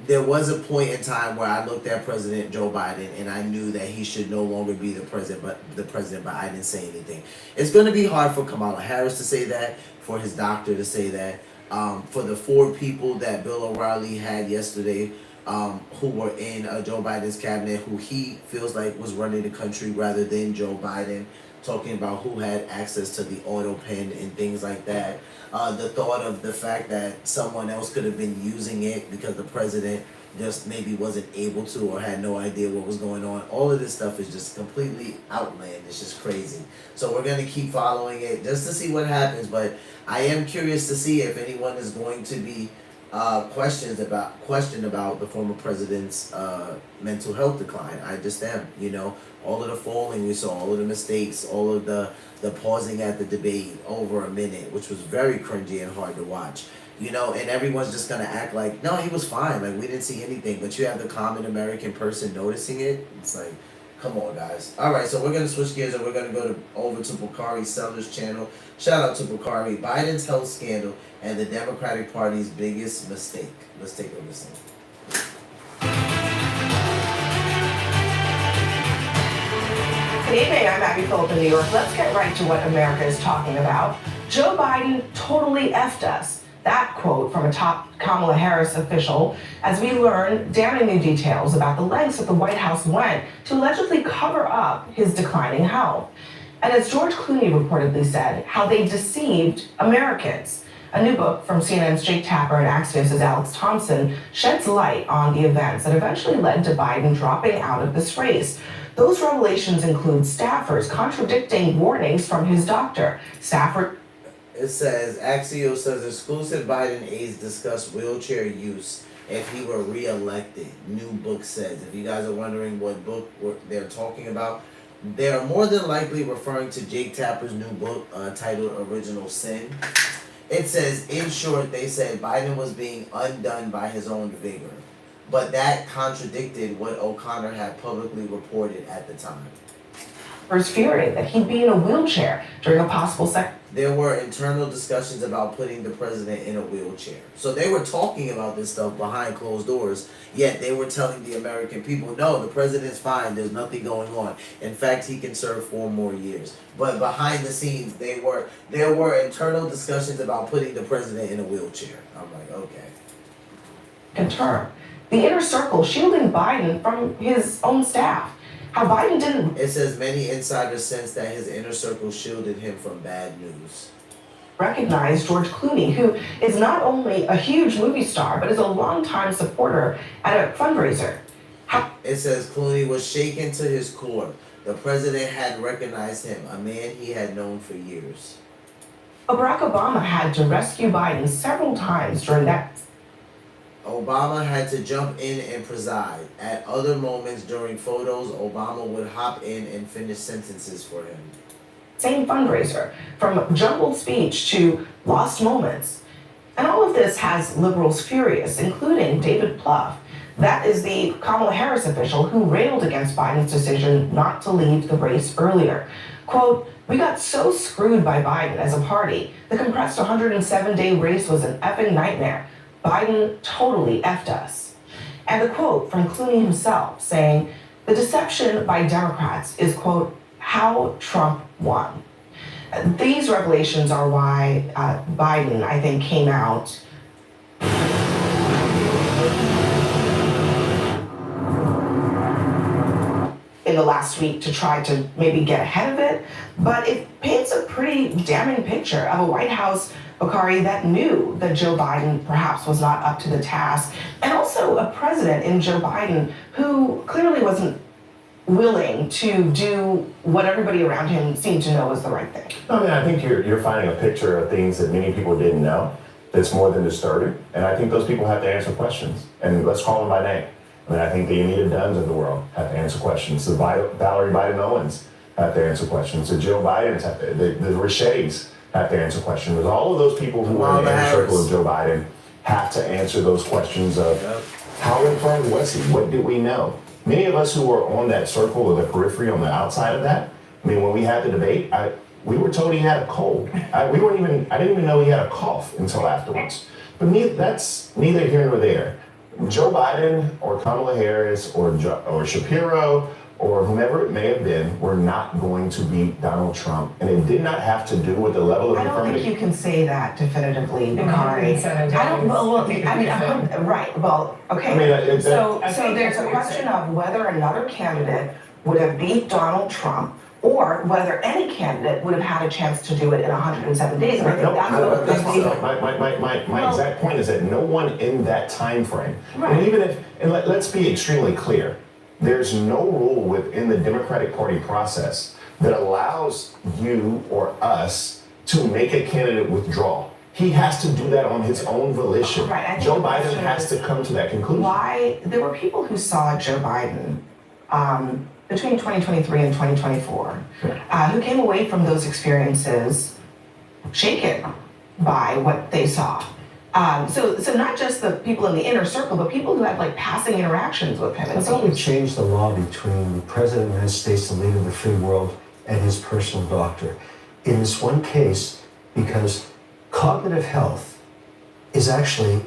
There was a point in time where I looked at President Joe Biden and I knew that he should no longer be the president, but I didn't say anything. It's going to be hard for Kamala Harris to say that, for his doctor to say that, for the 4 people that Bill O'Reilly had yesterday, who were in Joe Biden's cabinet, who he feels like was running the country rather than Joe Biden, talking about who had access to the auto pen and things like that. The thought of the fact that someone else could have been using it because the president just maybe wasn't able to or had no idea what was going on. All of this stuff is just completely outlandish, just crazy. So we're going to keep following it just to see what happens. But I am curious to see if anyone is going to be questioned about the former president's mental health decline. I just am, all of the falling we saw, all of the mistakes, all of the pausing at the debate over a minute, which was very cringy and hard to watch, and everyone's just gonna act like, no, he was fine, like we didn't see anything, but you have the common American person noticing it. It's like, come on, guys. All right, so we're gonna switch gears and we're gonna go over to Bakari Sellers' channel. Shout out to Bakari. Biden's health scandal and the Democratic Party's biggest mistake. Let's take a listen. Good evening, I'm Abby Phillip in New York. Let's get right to what America is talking about. Joe Biden totally effed us. That quote from a top Kamala Harris official, as we learn damning new details about the lengths that the White House went to allegedly cover up his declining health. And as George Clooney reportedly said, how they deceived Americans. A new book from CNN's Jake Tapper and Axios' Alex Thompson sheds light on the events that eventually led to Biden dropping out of this race. Those revelations include staffers contradicting warnings from his doctor. It says, Axios says exclusive Biden aides discuss wheelchair use if he were re-elected. New book says. If you guys are wondering what book they're talking about, they are more than likely referring to Jake Tapper's new book titled Original Sin. It says, in short, they said Biden was being undone by his own vigor. But that contradicted what O'Connor had publicly reported at the time. Fearing that he'd be in a wheelchair during a possible There were internal discussions about putting the president in a wheelchair. So they were talking about this stuff behind closed doors, yet they were telling the American people, no, the president's fine, there's nothing going on. In fact, he can serve 4 more years. But behind the scenes, there were internal discussions about putting the president in a wheelchair. I'm like, okay. Term. The inner circle shielding Biden from his own staff. How Biden didn't. It says many insiders sense that his inner circle shielded him from bad news. recognize George Clooney, who is not only a huge movie star, but is a longtime supporter at a fundraiser. It says Clooney was shaken to his core. The president had recognized him, a man he had known for years. Barack Obama had to rescue Biden several times during that. Obama had to jump in and preside. At other moments during photos, Obama would hop in and finish sentences for him. Same fundraiser, from jumbled speech to lost moments. And all of this has liberals furious, including David Plouffe. That is the Kamala Harris official who railed against Biden's decision not to leave the race earlier. Quote, "We got so screwed by Biden as a party. The compressed 107-day race was an effing nightmare. Biden totally effed us." And the quote from Clooney himself saying, "The deception by Democrats is, quote, how Trump won." These revelations are why Biden, I think, came out in the last week to try to maybe get ahead of it, but it paints a pretty damning picture of a White House, Bakari, that knew that Joe Biden perhaps was not up to the task, and also a president in Joe Biden who clearly wasn't willing to do what everybody around him seemed to know was the right thing. I mean, I think you're finding a picture of things that many people didn't know that's more than disturbing, and I think those people have to answer questions, and let's call them by name. I mean, I think the Anita Dunns of the world have to answer questions. The Valerie Biden Owens have to answer questions. The Joe Bidens have to, the Richettes have to answer questions. All of those people who are in the inner circle of Joe Biden have to answer those questions of how informed was he? What did we know? Many of us who were on that circle or the periphery on the outside of that, I mean, when we had the debate, we were told he had a cold. I didn't even know he had a cough until afterwards. But that's neither here nor there. Joe Biden or Kamala Harris or Shapiro or whomever it may have been were not going to beat Donald Trump. And it did not have to do with the level of I don't think you can say that definitively, Bakari. Right, well, okay. I mean, so there's a question of whether another candidate would have beat Donald Trump or whether any candidate would have had a chance to do it in 107 days. And I think that's what my exact point is that no one in that time frame, right. And even let's be extremely clear, there's no rule within the Democratic Party process that allows you or us to make a candidate withdraw. He has to do that on his own volition. Right, Joe Biden has to come to that conclusion. Why there were people who saw Joe Biden between 2023 and 2024, who came away from those experiences shaken by what they saw. So not just the people in the inner circle, but people who had like passing interactions with him. I thought we changed the law between the President of the United States, the leader of the free world, and his personal doctor. In this one case, because cognitive health is actually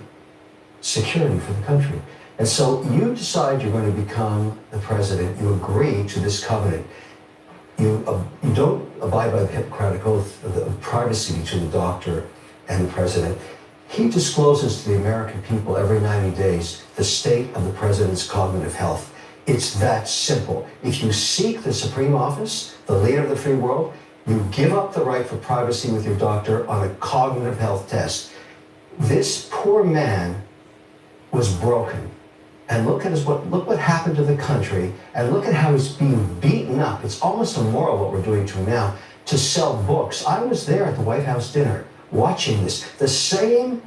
security for the country. And so you decide you're going to become the president, you agree to this covenant. You don't abide by the Hippocratic Oath of privacy between the doctor and the president. He discloses to the American people every 90 days the state of the president's cognitive health. It's that simple. If you seek the supreme office, the leader of the free world, you give up the right for privacy with your doctor on a cognitive health test. This poor man was broken. And look what happened to the country, and look at how he's being beaten up. It's almost immoral what we're doing to him now, to sell books. I was there at the White House dinner watching this. The same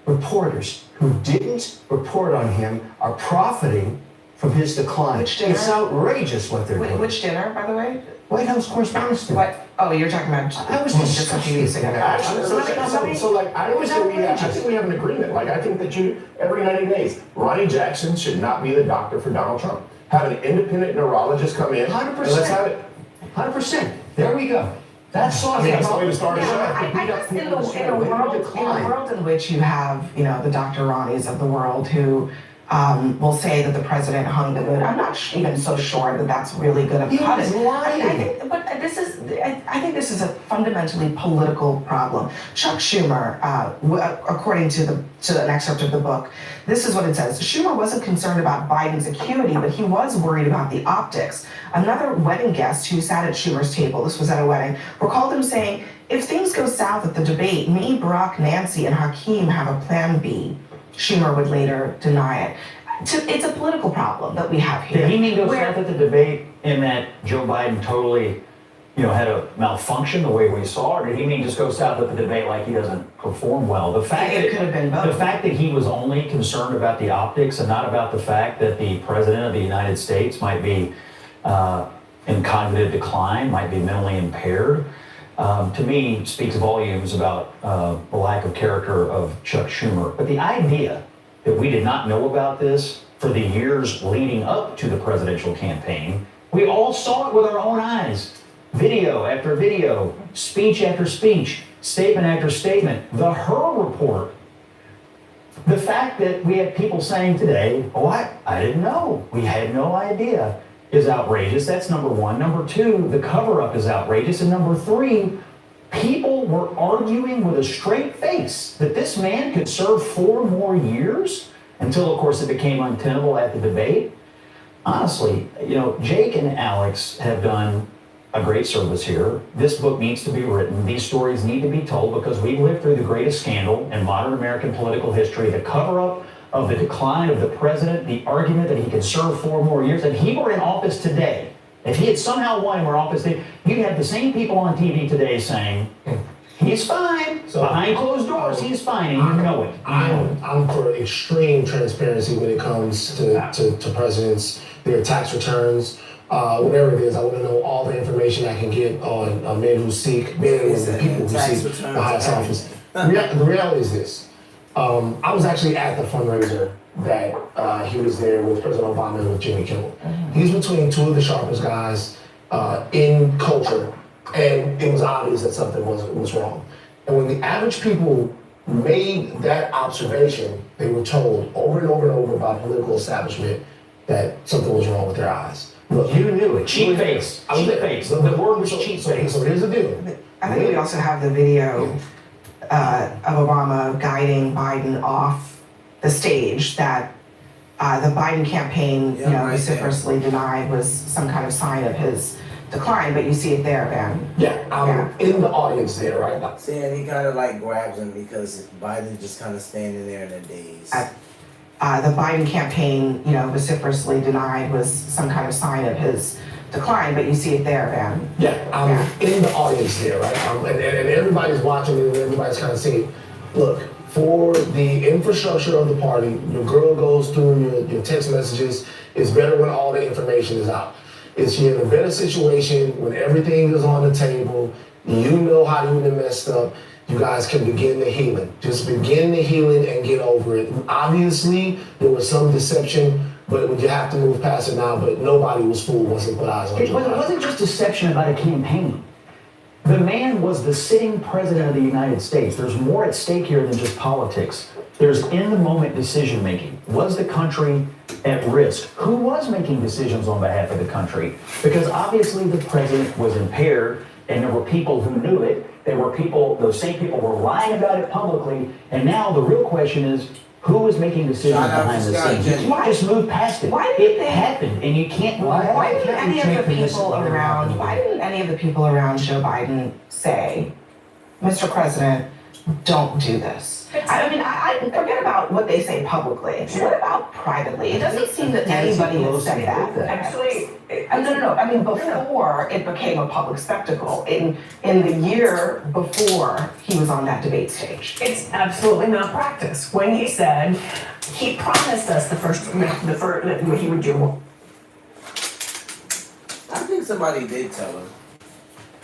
reporters who didn't report on him are profiting from his decline. Which dinner? It's outrageous what they're doing. Which dinner, by the way? White House Correspondents' Dinner. What? Oh, you're talking about I was just a few weeks ago. Actually, I think we have an agreement. Like, I think that every 90 days, Ronnie Jackson should not be the doctor for Donald Trump. Have an independent neurologist come in. 100%. And let's have it. 100%. There we go. That's awesome. That's the way to start a show. I guess in a world in which you have, the Dr. Ronnies of the world who will say that the president hung the moon. I'm not even so sure that that's really going to cut it. I think this is a fundamentally political problem. Chuck Schumer, according to an excerpt of the book, this is what it says. Schumer wasn't concerned about Biden's acuity, but he was worried about the optics. Another wedding guest who sat at Schumer's table, this was at a wedding, recalled him saying, "If things go south at the debate, me, Barack, Nancy, and Hakeem have a plan B." Schumer would later deny it. It's a political problem that we have here. Did he mean go south at the debate in that Joe Biden totally, had a malfunction the way we saw, or did he mean just go south at the debate like he doesn't perform well? The fact It could have been both. The fact that he was only concerned about the optics and not about the fact that the president of the United States might be in cognitive decline, might be mentally impaired, to me speaks volumes about the lack of character of Chuck Schumer. But the idea that we did not know about this for the years leading up to the presidential campaign, we all saw it with our own eyes. Video after video, speech after speech, statement after statement. The Her report. The fact that we have people saying today, "Oh, I didn't know. We had no idea," is outrageous. That's number one. Number two, the cover-up is outrageous. And number three, people were arguing with a straight face that this man could serve 4 more years until, of course, it became untenable at the debate. Honestly, Jake and Alex have done a great service here. This book needs to be written. These stories need to be told because we've lived through the greatest scandal in modern American political history, the cover-up of the decline of the president, the argument that he could serve 4 more years. If he were in office today, if he had somehow won and were in office today, you'd have the same people on TV today saying, he's fine. So behind closed doors, he's fine, and you know it. I'm for extreme transparency when it comes to presidents, their tax returns, whatever it is. I want to know all the information I can get on men who seek, men and people who seek the highest office. The reality is this. I was actually at the fundraiser that he was there with President Obama and with Jimmy Kimmel. He's between two of the sharpest guys in culture, and it was obvious that something was wrong. And when the average people made that observation, they were told over and over and over by the political establishment that something was wrong with their eyes. Look, you knew it. Cheap face. Cheap face. The word was cheap face. So here's the deal. I think we also have the video of Obama guiding Biden off the stage that the Biden campaign, vociferously denied was some kind of sign of his decline, but you see it there, Ben. I'm in the audience there, right? See, and he kind of grabs him because Biden's just kind of standing there in a daze. The Biden campaign, vociferously denied was some kind of sign of his decline, but you see it there, Ben. I'm in the audience there, right? And everybody's watching it and everybody's kind of saying, look, for the infrastructure of the party, your girl goes through your text messages. It's better when all the information is out. You're in a better situation when everything is on the table. You know how you have messed up. You guys can begin the healing. Just begin the healing and get over it. Obviously, there was some deception, but you have to move past it now. But nobody was fooled once they put eyes on Joe Biden. It wasn't just deception about a campaign. The man was the sitting president of the United States. There's more at stake here than just politics. There's in-the-moment decision-making. Was the country at risk? Who was making decisions on behalf of the country? Because obviously the president was impaired, and there were people who knew it. Those same people were lying about it publicly, and now the real question is, who was making decisions behind the scenes? You can't just move past it. It happened, and you can't. Why didn't any of the people around Joe Biden say, "Mr. President, don't do this"? I forget about what they say publicly. What about privately? It doesn't seem that anybody has said that. Actually, no. Before it became a public spectacle, in the year before he was on that debate stage. It's absolutely not practice. When he said he promised us the first what he would do. I think somebody did tell him.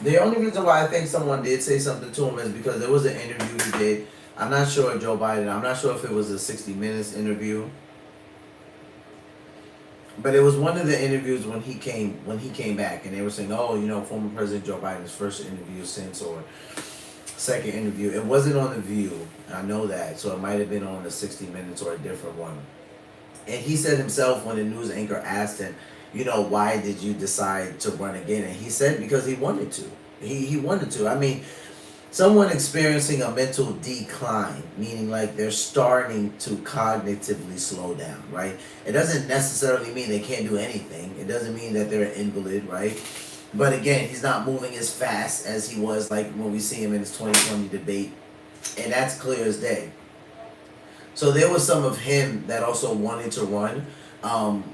The only reason why I think someone did say something to him is because there was an interview he did. I'm not sure if Joe Biden, I'm not sure if it was a 60 Minutes interview. But it was one of the interviews when he came back and they were saying, former President Joe Biden's first interview since or second interview. It wasn't on The View. I know that. So it might have been on the 60 Minutes or a different one. And he said himself when the news anchor asked him, you know, why did you decide to run again? And he said because he wanted to. He wanted to. I mean, someone experiencing a mental decline, meaning like they're starting to cognitively slow down, right? It doesn't necessarily mean they can't do anything. It doesn't mean that they're an invalid, right? But again, he's not moving as fast as he was like when we see him in his 2020 debate. And that's clear as day. So there was some of him that also wanted to run.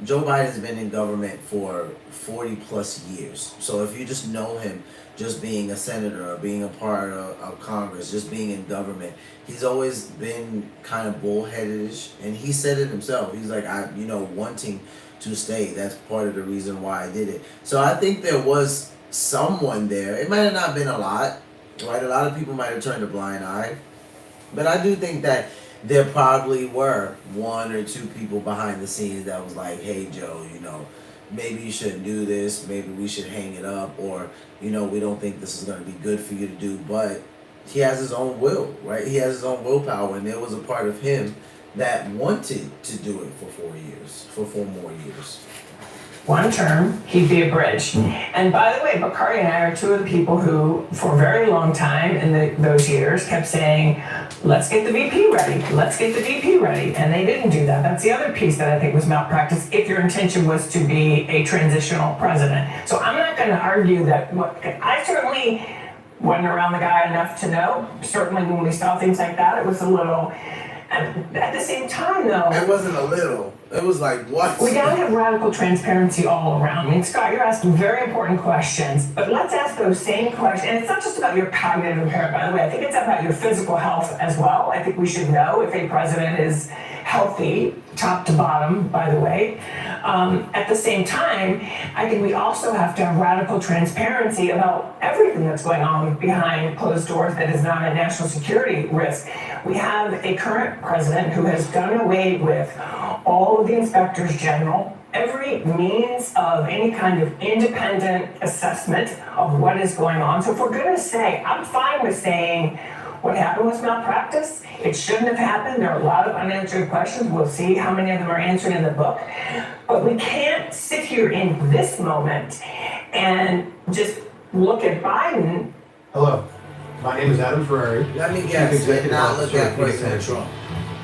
Joe Biden's been in government for 40 plus years. So if you just know him just being a senator or being a part of Congress, just being in government, he's always been kind of bullheaded-ish. And he said it himself. He's like, wanting to stay. That's part of the reason why I did it. So I think there was someone there. It might have not been a lot, right? A lot of people might have turned a blind eye. But I do think that there probably were one or two people behind the scenes that was like, hey, Joe, maybe you shouldn't do this. Maybe we should hang it up. Or, we don't think this is going to be good for you to do. But he has his own will, right? He has his own willpower. And there was a part of him that wanted to do it for 4 more years. One term, he'd be a bridge. And by the way, Bakari and I are two of the people who, for a very long time in those years, kept saying, let's get the VP ready, let's get the VP ready. And they didn't do that. That's the other piece that I think was malpractice, if your intention was to be a transitional president. So I'm not going to argue that, I certainly wasn't around the guy enough to know. Certainly when we saw things like that, it was a little... And at the same time, though... It wasn't a little. It was like, what? We gotta have radical transparency all around. I mean, Scott, you're asking very important questions, but let's ask those same questions. And it's not just about your cognitive impairment, by the way. I think it's about your physical health as well. I think we should know if a president is healthy, top to bottom, by the way. At the same time, I think we also have to have radical transparency about everything that's going on behind closed doors that is not a national security risk. We have a current president who has done away with all of the inspectors general, every means of any kind of independent assessment of what is going on. So if we're going to say, I'm fine with saying what happened was malpractice, it shouldn't have happened, there are a lot of unanswered questions, we'll see how many of them are answered in the book, but we can't sit here in this moment and just look at Biden. Hello, my name is Adam Ferrari. Let me guess, not look at President Trump.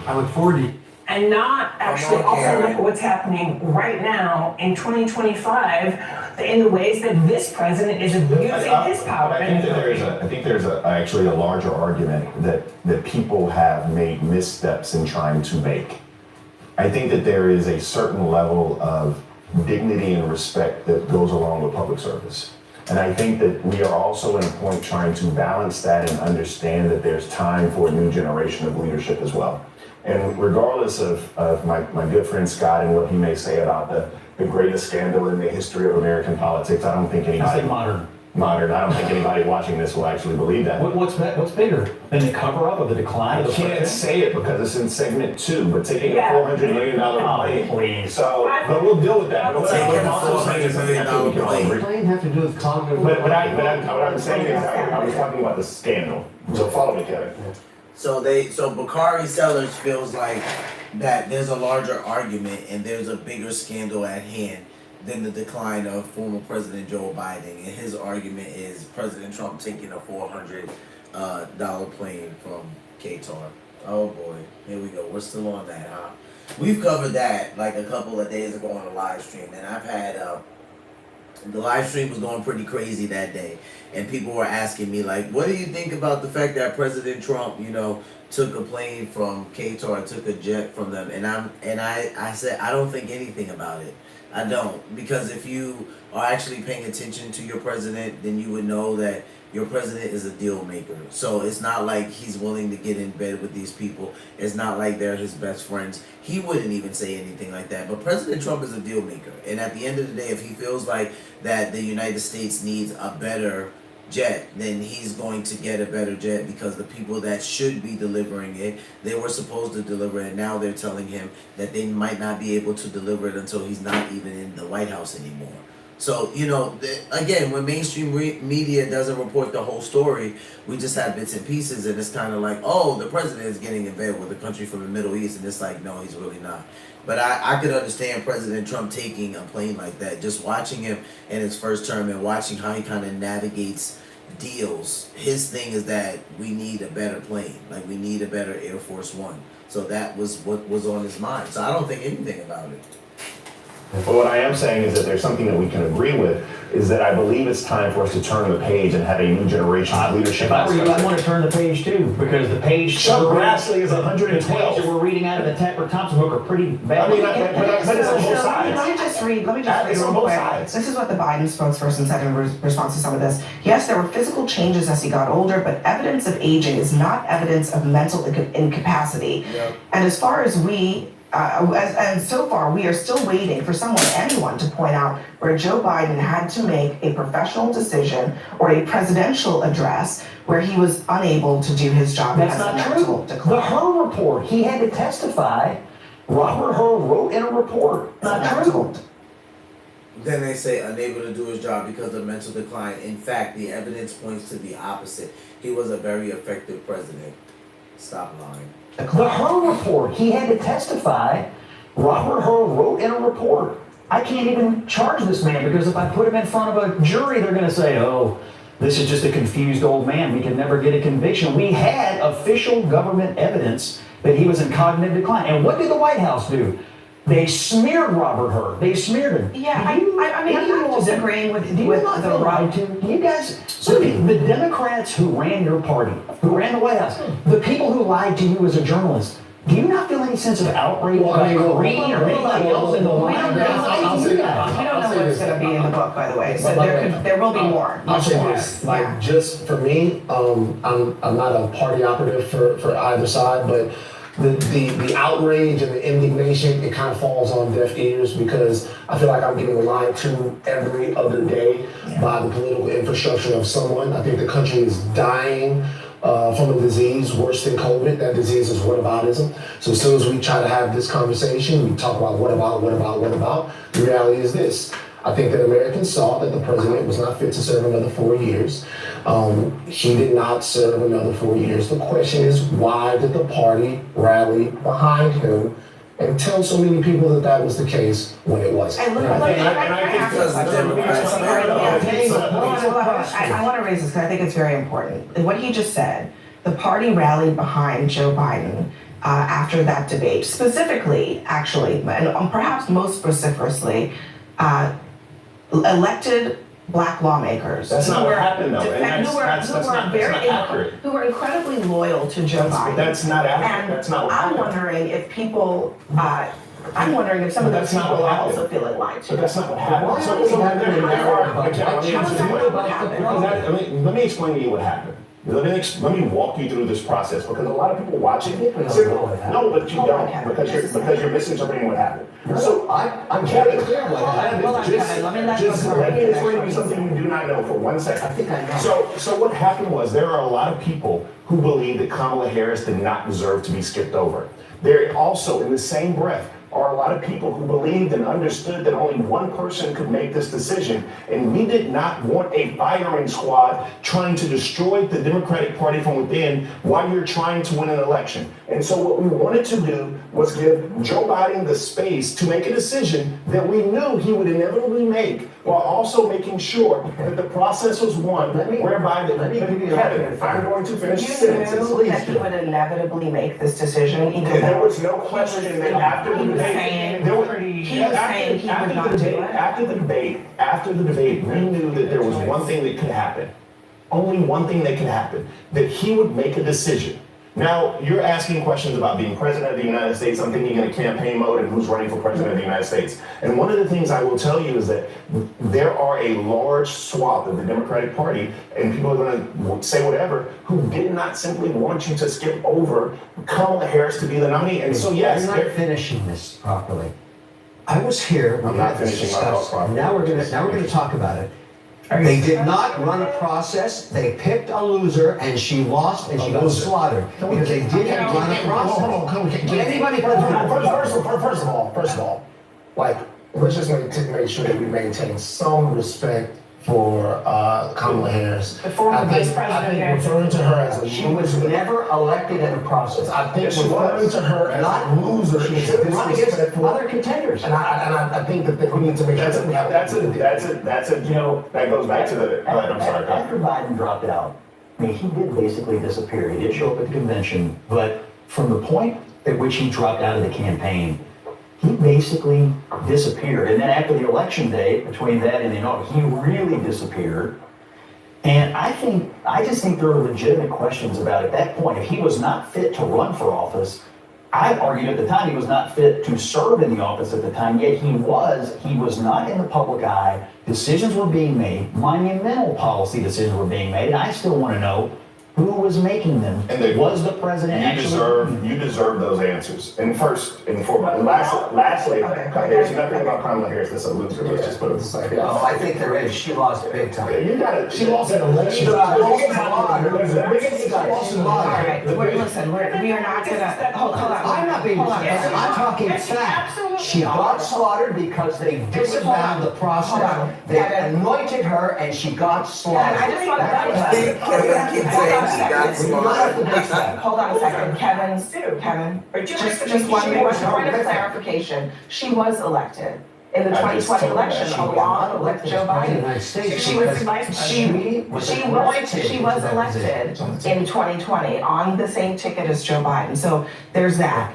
I look forward to And not actually also look at what's happening right now in 2025 in the ways that this president is using his power. I think there's actually a larger argument that people have made missteps in trying to make. I think that there is a certain level of dignity and respect that goes along with public service. And I think that we are also at a point trying to balance that and understand that there's time for a new generation of leadership as well. And regardless of my good friend Scott and what he may say about the greatest scandal in the history of American politics, I don't think anybody... Modern. I don't think anybody watching this will actually believe that. What's bigger than the cover-up of the decline? I can't say it because it's in segment 2, but taking a $400 million plane. Please. So, but we'll deal with that. Taking a $400 million plane. plane have to do with cognitive... But what I'm saying is, I was talking about the scandal. So follow me, Kevin. So Bakari Sellers feels like that there's a larger argument and there's a bigger scandal at hand than the decline of former President Joe Biden. And his argument is President Trump taking a $400 plane from Qatar. Oh boy, here we go. We're still on that, huh? We've covered that like a couple of days ago on the live stream, and I've had the live stream was going pretty crazy that day, and people were asking me like, what do you think about the fact that President Trump, took a plane from Qatar, took a jet from them? And I said I don't think anything about it. I don't, because if you are actually paying attention to your president, then you would know that your president is a deal maker. So it's not like he's willing to get in bed with these people. It's not like they're his best friends. He wouldn't even say anything like that. But President Trump is a deal maker. And at the end of the day, if he feels like that the United States needs a better jet, then he's going to get a better jet, because the people that should be delivering it, they were supposed to deliver it. Now they're telling him that they might not be able to deliver it until he's not even in the White House anymore. So, again, when mainstream media doesn't report the whole story, we just have bits and pieces, and it's kind of like, oh, the president is getting in bed with a country from the Middle East, and it's like, no, he's really not. But I could understand President Trump taking a plane like that, just watching him in his first term and watching how he kind of navigates deals. His thing is that we need a better plane, like we need a better Air Force One. So that was what was on his mind. So I don't think anything about it. But what I am saying is that there's something that we can agree with, is that I believe it's time for us to turn the page and have a new generation of leadership. If I were you, I'd want to turn the page too, because the page Chuck Grassley is the 112. page that we're reading out of the Tucker Thompson book are pretty bad. I mean, but it's on both sides. Let me just read It's on real both quick. sides. This is what the Biden spokesperson said in response to some of this. Yes, there were physical changes as he got older, but evidence of aging is not evidence of mental incapacity. Yep. And as far as and so far, we are still waiting for anyone to point out where Joe Biden had to make a professional decision or a presidential address where he was unable to do his job. That's not true. The Hur report, he had to testify. Robert Hur wrote in a report. Not true. Then they say unable to do his job because of mental decline. In fact, the evidence points to the opposite. He was a very effective president. Stop lying. The Hur report, he had to testify. Robert Hur wrote in a report. I can't even charge this man because if I put him in front of a jury, they're going to say, oh, this is just a confused old man. We can never get a conviction. We had official government evidence that he was in cognitive decline. And what did the White House do? They smeared Robert Hur. They smeared him. Yeah, I mean, I'm not disagreeing with Do you not feel lied to? You guys, so the Democrats who ran your party, who ran the White House, the people who lied to you as a journalist, do you not feel any sense of outrage about Kareem or anybody else in the line? We don't know what's going to be in the book, by the way. So there will be more. I'll say this, like, just for me, I'm not a party operative for either side, but the outrage and the indignation, it kind of falls on deaf ears because I feel like I'm getting lied to every other day by the political infrastructure of someone. I think the country is dying from a disease worse than COVID. That disease is whataboutism. So as soon as we try to have this conversation, we talk about what about. The reality is this. I think that Americans saw that the president was not fit to serve another 4 years. He did not serve another 4 years. The question is, why did the party rally behind him and tell so many people that that was the case when it wasn't? I want to raise this because I think it's very important. What he just said, the party rallied behind Joe Biden after that debate. Specifically, actually, and perhaps most vociferously, elected Black lawmakers. That's not what happened, though. Who were incredibly loyal to Joe Biden. That's not accurate. And That's not what happened. I'm wondering if people. I'm wondering if some of those people also feel it lied to. But that's not what happened. Let me explain to you what happened. Let me walk you through this process because a lot of people watching it say, no, but you don't because you're misinterpreting what happened. So I'm very clear what happened. Just let me explain to you something you do not know for 1 second. I think I know. So what happened was there are a lot of people who believe that Kamala Harris did not deserve to be skipped over. There also, in the same breath, are a lot of people who believed and understood that only one person could make this decision. And we did not want a firing squad trying to destroy the Democratic Party from within while you're trying to win an election. And so what we wanted to do was give Joe Biden the space to make a decision that we knew he would inevitably make while also making sure that the process was one whereby I'm going to finish sentences. You knew that he would inevitably make this decision, even though there was no question that after the debate, after the debate, we knew that there was one thing that could happen. Only one thing that could happen, that he would make a decision. Now, you're asking questions about being president of the United States. I'm thinking in a campaign mode and who's running for president of the United States. And one of the things I will tell you is that there are a large swath of the Democratic Party, and people are going to say whatever, who did not simply want you to skip over Kamala Harris to be the nominee. And so, yes. You're not finishing this properly. I was here. I'm not finishing my thought properly. Now we're going to talk about it. They did not run a process. They picked a loser, and she lost, and she got slaughtered because they didn't run a process. First of all, like, let's just make sure that we maintain some respect for Kamala Harris. The former vice president. I think referring to her as a She was never elected in the process. I think referring to her as a loser She is should run against disrespectful. other contenders. And I think that we need to make sure that we have. That's a you know, that goes back to the. Go ahead, I'm sorry. Go ahead. After Biden dropped out, I mean, he did basically disappear. He did show up at the convention, but from the point at which he dropped out of the campaign, he basically disappeared. And then after the election day, between that and the inauguration, he really disappeared. And I just think there are legitimate questions about at that point. If he was not fit to run for office, I argued at the time he was not fit to serve in the office at the time, yet he was not in the public eye. Decisions were being made, monumental policy decisions were being made, and I still want to know who was making them. And was the president you deserve those answers. And first and foremost, and lastly, there's nothing about Kamala Harris that's a loser. Let's just put it this way. Oh, I think there is. She lost big time. She lost an election. All right, listen, we are not gonna, hold on. I'm not being disrespectful. I'm talking fact. She got slaughtered because they disavowed the process. They anointed her and she got slaughtered. I just want to hold on a second, Kevin, just one point of clarification. She was elected in the 2020 election along with Joe Biden. She was elected in 2020 on the same ticket as Joe Biden. So there's that.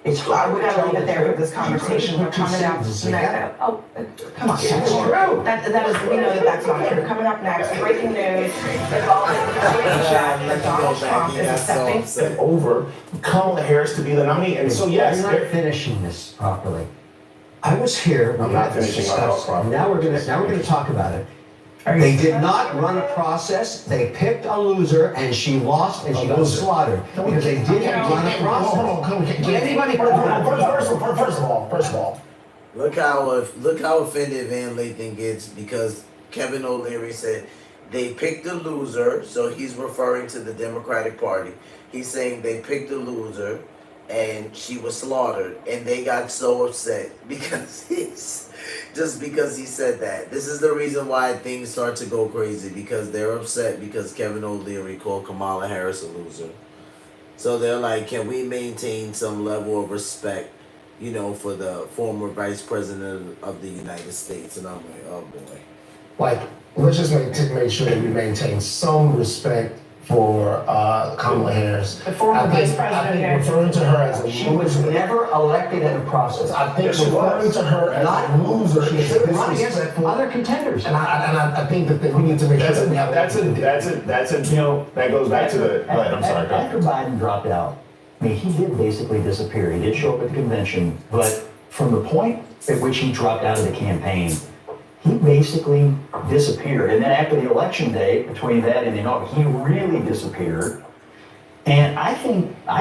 We gotta leave it there for this conversation. We're coming up next. Oh, come on. That is, we know that's not true. Coming up next, breaking news involving that Donald Trump is accepting. Over Kamala Harris to be the nominee. And so yes, You're not finishing this properly. I was here. I'm not finishing my thought properly. Now we're gonna talk about it. They did not run a process. They picked a loser, and she lost, and she got slaughtered because they didn't run a process. First of all. Look how offended Van Lathan gets because Kevin O'Leary said they picked a loser, so he's referring to the Democratic Party. He's saying they picked a loser and she was slaughtered, and they got so upset because because he said that. This is the reason why things start to go crazy, because they're upset because Kevin O'Leary called Kamala Harris a loser. So they're like, can we maintain some level of respect, for the former vice president of the United States? And I'm like, oh boy. Like, let's just make sure that we maintain some respect for Kamala Harris. The former vice president. I think referring to her as a She was never elected in the process. I think referring to her as a loser is disrespectful. Other contenders. And I think that we need to make sure that we have. That's a that goes back to the. Go ahead, I'm sorry. After Biden dropped out, I mean, he did basically disappear. He did show up at the convention, but from the point at which he dropped out of the campaign, he basically disappeared. And then after the election day, between that and the inauguration, he really disappeared. And I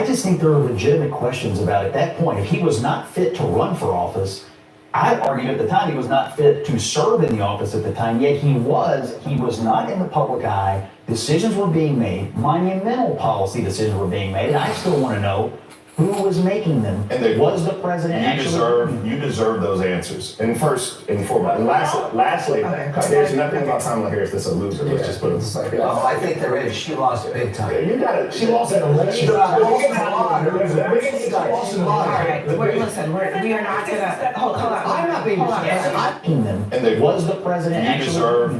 just think there are legitimate questions about at that point. If he was not fit to run for office, I argued at the time he was not fit to serve in the office at the time, yet he was not in the public eye. Decisions were being made, monumental policy decisions were being made, and I still want to know who was making them. And was the president you deserve those answers. And first and foremost, and lastly, there's nothing about Kamala Harris that's a loser. Let's just put it this way. Oh, I think there is. She lost big time. She lost an election. All right, listen, we are not gonna, hold on. I'm not being disrespectful. And was the president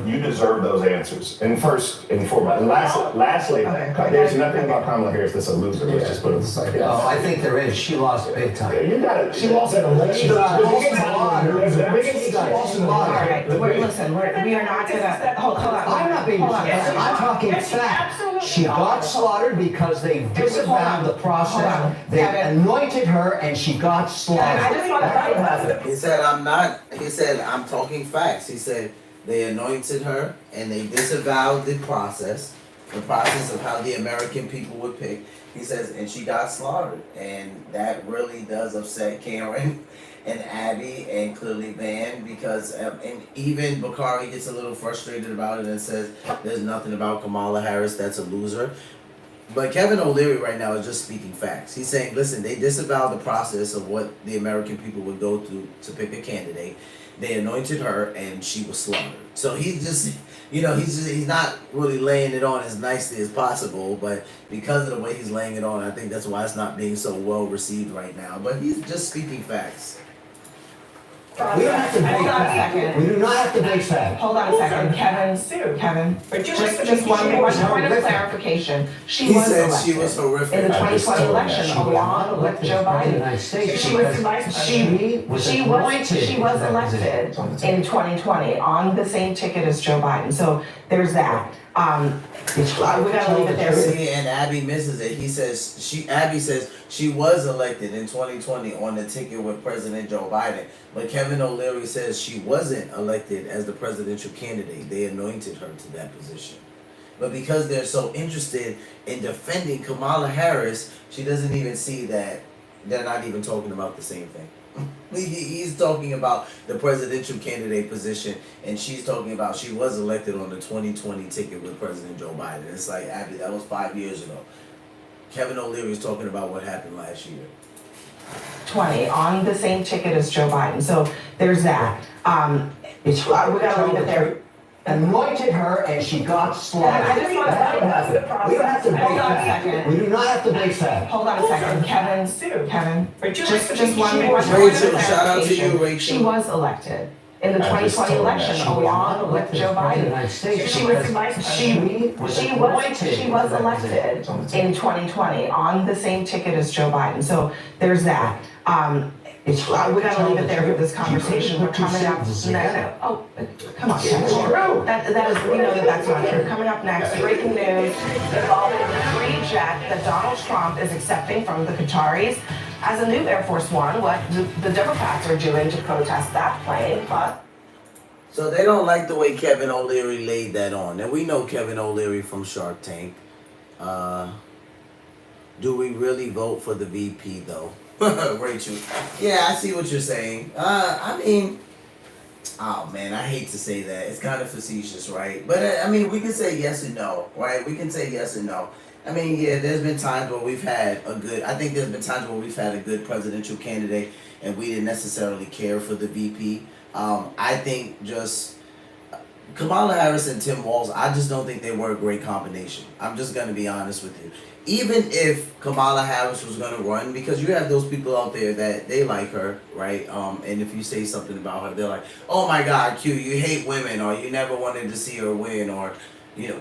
you deserve those answers. And first and foremost, and lastly, there's nothing about Kamala Harris that's a loser. Let's just put it this way. Oh, I think there is. She lost big time. She lost an election. All right, listen, we are not gonna, hold on. I'm not being disrespectful. I'm talking fact. She got slaughtered because they disavowed the process. They anointed her and she got slaughtered. He said, I'm talking facts. He said they anointed her and they disavowed the process of how the American people would pick. He says, and she got slaughtered. And that really does upset Karen and Abby and clearly Van, because, and even Bakari gets a little frustrated about it and says, there's nothing about Kamala Harris that's a loser. But Kevin O'Leary right now is just speaking facts. He's saying, listen, they disavowed the process of what the American people would go through to pick a candidate. They anointed her and she was slaughtered. So he's not really laying it on as nicely as possible, but because of the way he's laying it on, I think that's why it's not being so well received right now. But he's just speaking facts. We don't have to Hold debate on a that. second. We do not have to debate that. Hold on a second, Kevin, just one point of clarification. She He was said elected she was horrific. in the I just 2020 told election that. along with Joe Biden. She was elected in 2020 on the same ticket as Joe Biden. So there's that. We gotta leave it there. See, and Abby misses it. Abby says she was elected in 2020 on the ticket with President Joe Biden. But Kevin O'Leary says she wasn't elected as the presidential candidate. They anointed her to that position. But because they're so interested in defending Kamala Harris, she doesn't even see that they're not even talking about the same thing. He's talking about the presidential candidate position, and she's talking about she was elected on the 2020 ticket with President Joe Biden. It's like, Abby, that was 5 years ago. Kevin O'Leary is talking about what happened last year. 20 on the same ticket as Joe Biden. So there's that. We gotta leave it there. Anointed her and she got slaughtered. I just want to That's what happened. We don't have to debate Hold on a that. second. We do not have to debate that. Hold on a second, Kevin. Just one Rachel, point of shout out to you, clarification. Rachel. She was elected in the I just 2020 told election that. along with Joe Biden. She was elected in 2020 on the same ticket as Joe Biden. So there's that. We gotta leave it there for this conversation. We're coming up. No. Oh, come on. That is, we know that's not true. Coming up next, breaking news involving the free jet that Donald Trump is accepting from the Qataris as a new Air Force One. What the Democrats are doing to protest that plane, but. So they don't like the way Kevin O'Leary laid that on. And we know Kevin O'Leary from Shark Tank. Do we really vote for the VP though? Rachel. Yeah, I see what you're saying. I mean, oh man, I hate to say that. It's kind of facetious, right? But I mean, we can say yes and no, right? We can say yes and no. I mean, yeah, there's been times where we've had I think there's been times where we've had a good presidential candidate and we didn't necessarily care for the VP. I think just Kamala Harris and Tim Walz, I just don't think they were a great combination. I'm just going to be honest with you. Even if Kamala Harris was going to run, because you have those people out there that they like her, right? And if you say something about her, they're like, oh my God, Q, you hate women, or you never wanted to see her win, or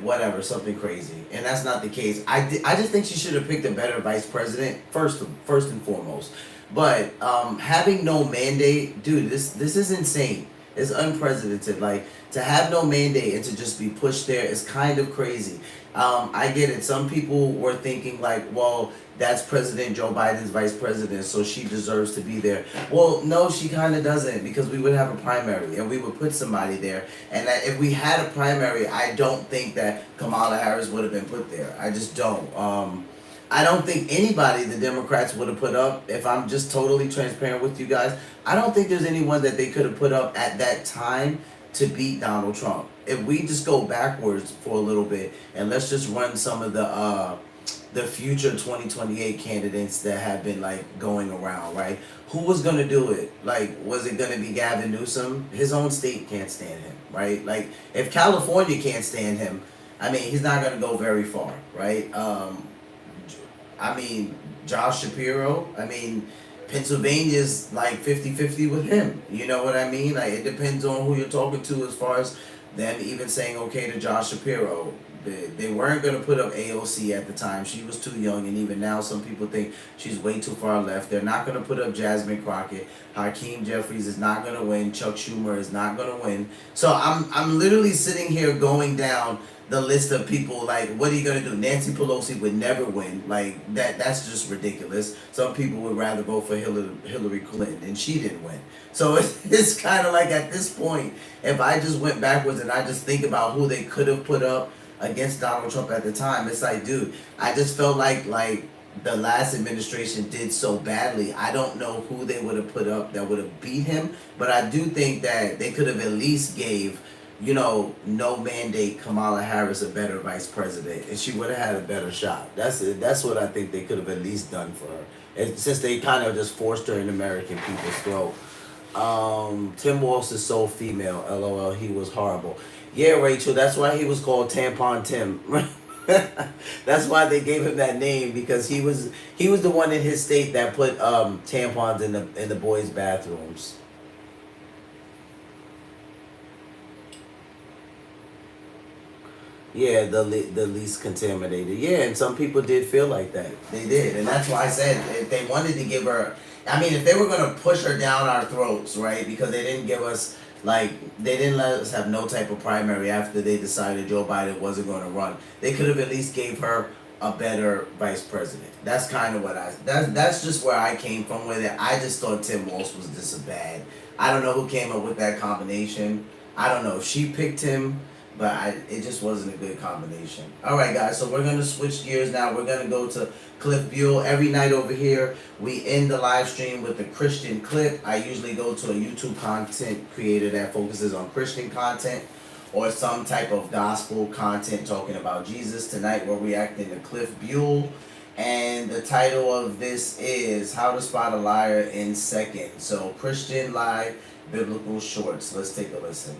whatever, something crazy. And that's not the case. I just think she should have picked a better vice president, first and foremost. But having no mandate, dude, this is insane. It's unprecedented. Like, to have no mandate and to just be pushed there is kind of crazy. I get it. Some people were thinking like, well, that's President Joe Biden's vice president, so she deserves to be there. Well, no, she kind of doesn't, because we would have a primary and we would put somebody there. And that if we had a primary, I don't think that Kamala Harris would have been put there. I just don't. I don't think anybody the Democrats would have put up, if I'm just totally transparent with you guys, I don't think there's anyone that they could have put up at that time to beat Donald Trump. If we just go backwards for a little bit and let's just run some of the future 2028 candidates that have been like going around, right? Who was going to do it? Like, was it going to be Gavin Newsom? His own state can't stand him, right? Like, if California can't stand him, I mean, he's not going to go very far, right? I mean, Josh Shapiro, I mean, Pennsylvania's like 50-50 with him. You know what I mean? Like, it depends on who you're talking to as far as them even saying okay to Josh Shapiro. They weren't going to put up AOC at the time. She was too young, and even now some people think she's way too far left. They're not going to put up Jasmine Crockett. Hakeem Jeffries is not going to win. Chuck Schumer is not going to win. So I'm literally sitting here going down the list of people, like, what are you going to do? Nancy Pelosi would never win. Like, that's just ridiculous. Some people would rather vote for Hillary Clinton, and she didn't win. So it's kind of like, at this point, if I just went backwards and I just think about who they could have put up against Donald Trump at the time, it's like, dude, I just felt like the last administration did so badly. I don't know who they would have put up that would have beat him, but I do think that they could have at least gave, no mandate Kamala Harris a better vice president, and she would have had a better shot. That's what I think they could have at least done for her. And since they kind of just forced her in American people's throat. Tim Walz is so female, LOL, he was horrible. Yeah, Rachel, that's why he was called Tampon Tim. That's why they gave him that name, because he was the one in his state that put tampons in the boys' bathrooms. Yeah, the least contaminated. Yeah, and some people did feel like that. They did, and that's why I said if they wanted to give her, I mean, if they were gonna push her down our throats, right? Because they didn't give us they didn't let us have no type of primary after they decided Joe Biden wasn't going to run. They could have at least gave her a better vice president. That's kind of what that's just where I came from with it. I just thought Tim Walz was just a bad. I don't know who came up with that combination. I don't know if she picked him, but it just wasn't a good combination. All right, guys, so we're going to switch gears now. We're going to go to Cliff Buell. Every night over here, we end the live stream with a Christian clip. I usually go to a YouTube content creator that focuses on Christian content or some type of gospel content talking about Jesus. Tonight, we're reacting to Cliff Buell. And the title of this is How to Spot a Liar in Seconds. So, Christian Live Biblical Shorts. Let's take a listen.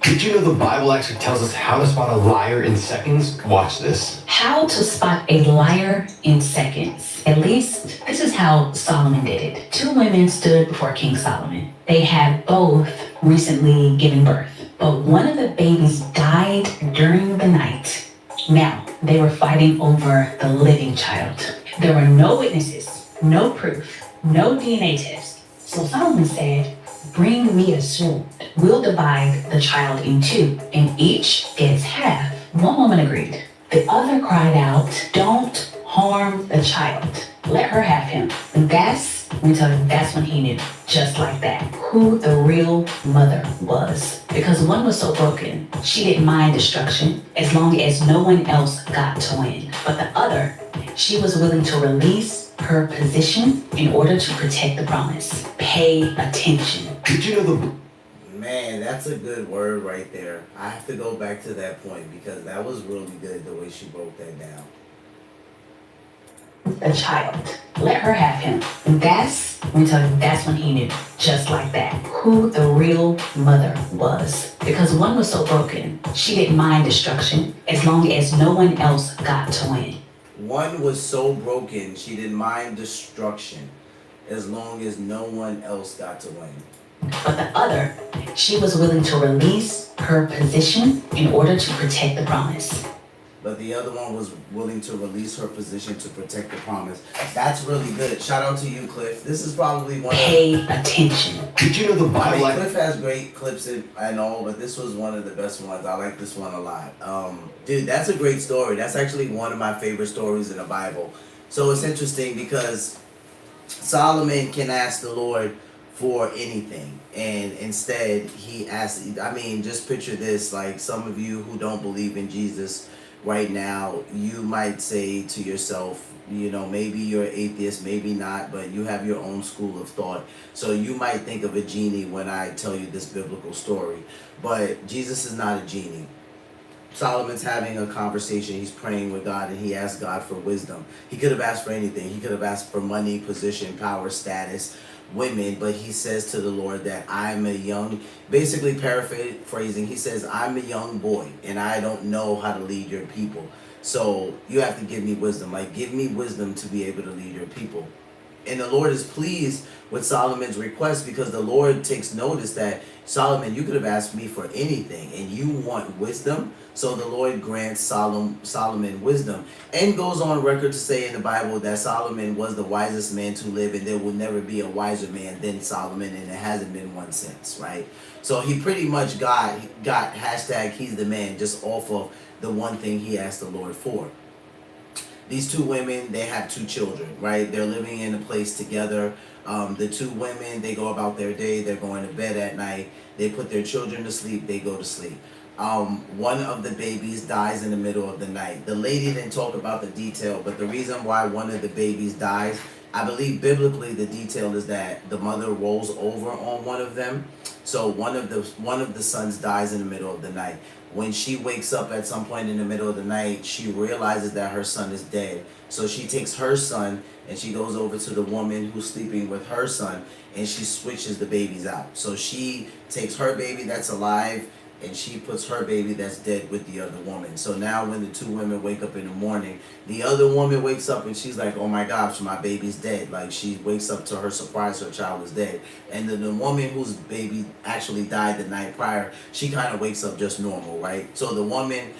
Did you know the Bible actually tells us how to spot a liar in seconds? Watch this. How to spot a liar in seconds. At least this is how Solomon did it. Two women stood before King Solomon. They had both recently given birth, but one of the babies died during the night. Now, they were fighting over the living child. There were no witnesses, no proof, no DNA test. So Solomon said, "Bring me a sword. We'll divide the child in two, and each gets half." One woman agreed. The other cried out, "Don't harm the child. Let her have him." And that's when he knew, just like that, who the real mother was. Because one was so broken, she didn't mind destruction as long as no one else got to win. But the other, she was willing to release her position in order to protect the promise. Pay attention. Did you know Man, that's a good word right there. I have to go back to that point because that was really good the way she broke that down. The child. Let her have him. And that's when he knew, just like that, who the real mother was. Because one was so broken, she didn't mind destruction as long as no one else got to win. One was so broken, she didn't mind destruction as long as no one else got to win. But the other, she was willing to release her position in order to protect the promise. But the other one was willing to release her position to protect the promise. That's really good. Shout out to you, Cliff. This is probably one Pay attention. Did you know the Bible? I mean, Cliff has great clips and all, but this was one of the best ones. I like this one a lot. Dude, that's a great story. That's actually one of my favorite stories in the Bible. So it's interesting because Solomon can ask the Lord for anything, and instead he asked, I mean, just picture this, like some of you who don't believe in Jesus right now, you might say to yourself, you know, maybe you're atheist, maybe not, but you have your own school of thought. So you might think of a genie when I tell you this biblical story, but Jesus is not a genie. Solomon's having a conversation, he's praying with God, and he asked God for wisdom. He could have asked for anything. He could have asked for money, position, power, status, women, but he says to the Lord that I'm a young, basically paraphrasing, he says, I'm a young boy and I don't know how to lead your people. So you have to give me wisdom, like give me wisdom to be able to lead your people. And the Lord is pleased with Solomon's request because the Lord takes notice that, Solomon, you could have asked me for anything and you want wisdom. So the Lord grants Solomon wisdom and goes on record to say in the Bible that Solomon was the wisest man to live and there will never be a wiser man than Solomon, and it hasn't been one since, right? So he pretty much got hashtag he's the man just off of the one thing he asked the Lord for. These two women, they have two children, right? They're living in a place together. The two women, they go about their day. They're going to bed at night. They put their children to sleep. They go to sleep. One of the babies dies in the middle of the night. The lady didn't talk about the detail, but the reason why one of the babies dies, I believe biblically the detail is that the mother rolls over on one of them. So one of the sons dies in the middle of the night. When she wakes up at some point in the middle of the night, she realizes that her son is dead. So she takes her son and she goes over to the woman who's sleeping with her son and she switches the babies out. So she takes her baby that's alive and she puts her baby that's dead with the other woman. So now when the two women wake up in the morning, the other woman wakes up and she's like, oh my gosh, my baby's dead. Like, she wakes up to her surprise, her child is dead. And then the woman whose baby actually died the night prior, she kind of wakes up just normal, right? So the woman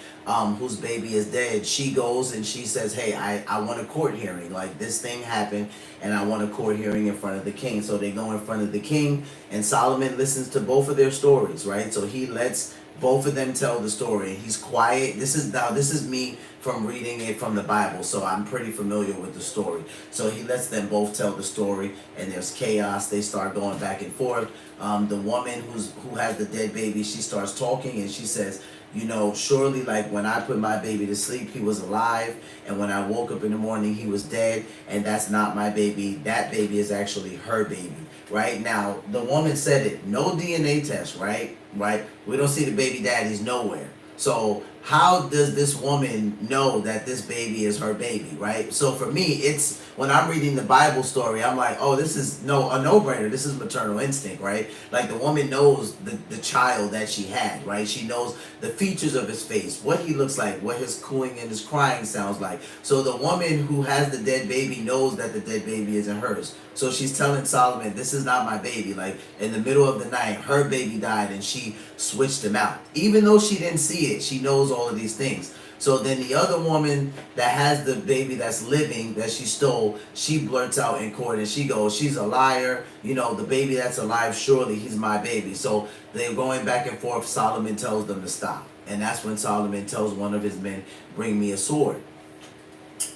whose baby is dead, she goes and she says, hey, I want a court hearing. Like, this thing happened and I want a court hearing in front of the king. So they go in front of the king, and Solomon listens to both of their stories, right? So he lets both of them tell the story. He's quiet. This is me from reading it from the Bible, so I'm pretty familiar with the story. So he lets them both tell the story, and there's chaos. They start going back and forth. The woman who has the dead baby, she starts talking, and she says, you know, surely, like, when I put my baby to sleep, he was alive, and when I woke up in the morning, he was dead, and that's not my baby. That baby is actually her baby. Right now, the woman said it. No DNA test, right? Right? We don't see the baby daddies nowhere. So how does this woman know that this baby is her baby, right? So for me, it's when I'm reading the Bible story, I'm like, oh, this is a no-brainer. This is maternal instinct, right? Like, the woman knows the child that she had, right? She knows the features of his face, what he looks like, what his cooing and his crying sounds like. So the woman who has the dead baby knows that the dead baby isn't hers. So she's telling Solomon, this is not my baby. Like, in the middle of the night, her baby died and she switched him out. Even though she didn't see it, she knows all of these things. So then the other woman that has the baby that's living, that she stole, she blurts out in court and she goes, she's a liar. You know, the baby that's alive, surely he's my baby. So they're going back and forth. Solomon tells them to stop. And that's when Solomon tells one of his men, bring me a sword.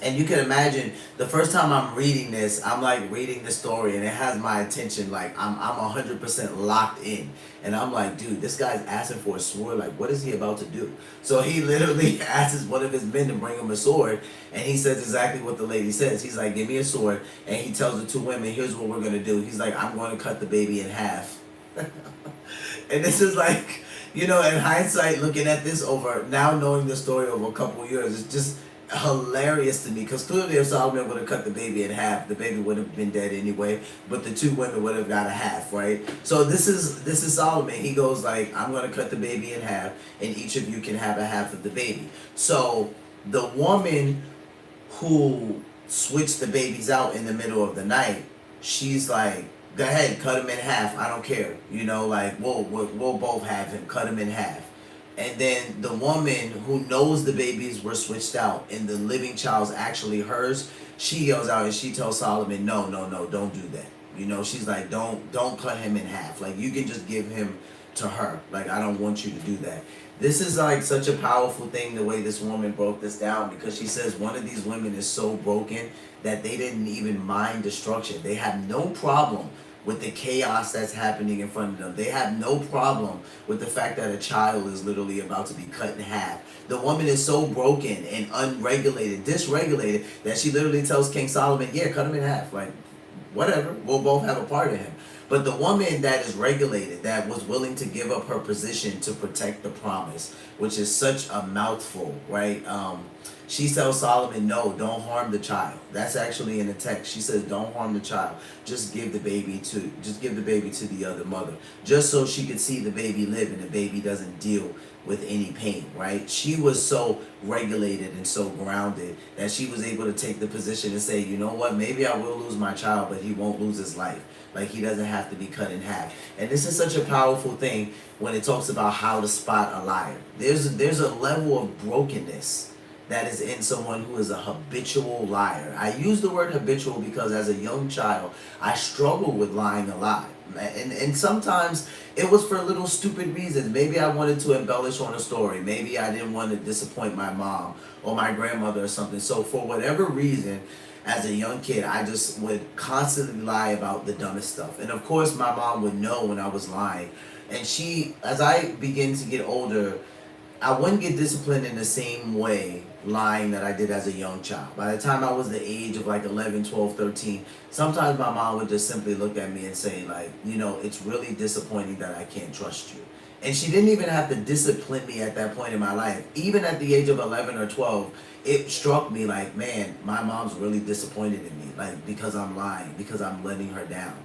And you can imagine, the first time I'm reading this, I'm like reading the story and it has my attention. Like, I'm 100% locked in. And I'm like, dude, this guy's asking for a sword. Like, what is he about to do? So he literally asks one of his men to bring him a sword. And he says exactly what the lady says. He's like, give me a sword. And he tells the two women, here's what we're going to do. He's like, I'm going to cut the baby in half. And this is like, you know, in hindsight, looking at this over, now knowing the story over a couple of years, it's just hilarious to me, because clearly if Solomon would have cut the baby in half, the baby would have been dead anyway, but the two women would have got a half, right? So this is Solomon. He goes like, I'm going to cut the baby in half and each of you can have a half of the baby. So the woman who switched the babies out in the middle of the night, she's like, go ahead, cut him in half, I don't care, you know, like we'll both have him, cut him in half. And then the woman who knows the babies were switched out and the living child's actually hers, she yells out and she tells Solomon, no, don't do that. You know, she's like, don't cut him in half. Like, you can just give him to her. Like, I don't want you to do that. This is like such a powerful thing, the way this woman broke this down, because she says one of these women is so broken that they didn't even mind destruction. They have no problem with the chaos that's happening in front of them. They have no problem with the fact that a child is literally about to be cut in half. The woman is so broken and unregulated, dysregulated, that she literally tells King Solomon, yeah, cut him in half. Like, whatever, we'll both have a part in him. But the woman that is regulated, that was willing to give up her position to protect the promise, which is such a mouthful, right? She tells Solomon, no, don't harm the child. That's actually in the text. She says, don't harm the child. Just give the baby to the other mother, just so she could see the baby live and the baby doesn't deal with any pain, right? She was so regulated and so grounded that she was able to take the position and say, you know what, maybe I will lose my child, but he won't lose his life. Like, he doesn't have to be cut in half. And this is such a powerful thing when it talks about how to spot a liar. There's a level of brokenness that is in someone who is a habitual liar. I use the word habitual because as a young child, I struggled with lying a lot. And sometimes it was for little stupid reasons. Maybe I wanted to embellish on a story. Maybe I didn't want to disappoint my mom or my grandmother or something. So for whatever reason, as a young kid, I just would constantly lie about the dumbest stuff. And of course, my mom would know when I was lying. And she, as I begin to get older, I wouldn't get disciplined in the same way lying that I did as a young child. By the time I was the age of like 11, 12, 13, sometimes my mom would just simply look at me and say, like, you know, it's really disappointing that I can't trust you. And she didn't even have to discipline me at that point in my life. Even at the age of 11 or 12, it struck me like, man, my mom's really disappointed in me, like, because I'm lying, because I'm letting her down.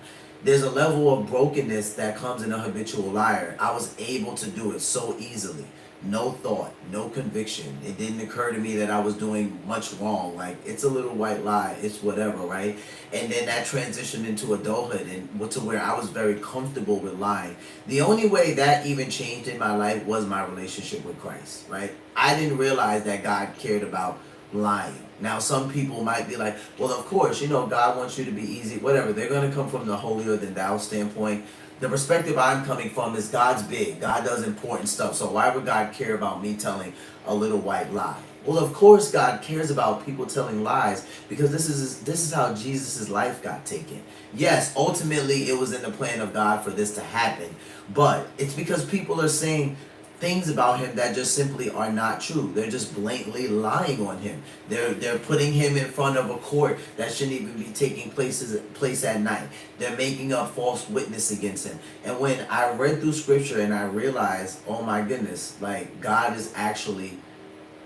there's a level of brokenness that comes in a habitual liar. I was able to do it so easily. No thought, no conviction. It didn't occur to me that I was doing much wrong. Like, it's a little white lie, it's whatever, right? And then that transitioned into adulthood and to where I was very comfortable with lying. The only way that even changed in my life was my relationship with Christ, right? I didn't realize that God cared about lying. Now, some people might be like, well, of course, God wants you to be easy, whatever. They're going to come from the holier than thou standpoint. The perspective I'm coming from is God's big. God does important stuff. So why would God care about me telling a little white lie? Well, of course God cares about people telling lies, because this is how Jesus' life got taken. Yes, ultimately it was in the plan of God for this to happen, but it's because people are saying things about him that just simply are not true. They're just blatantly lying on him. They're putting him in front of a court that shouldn't even be taking place at night. They're making up false witness against him. And when I read through scripture and I realized, oh my goodness, like, God is actually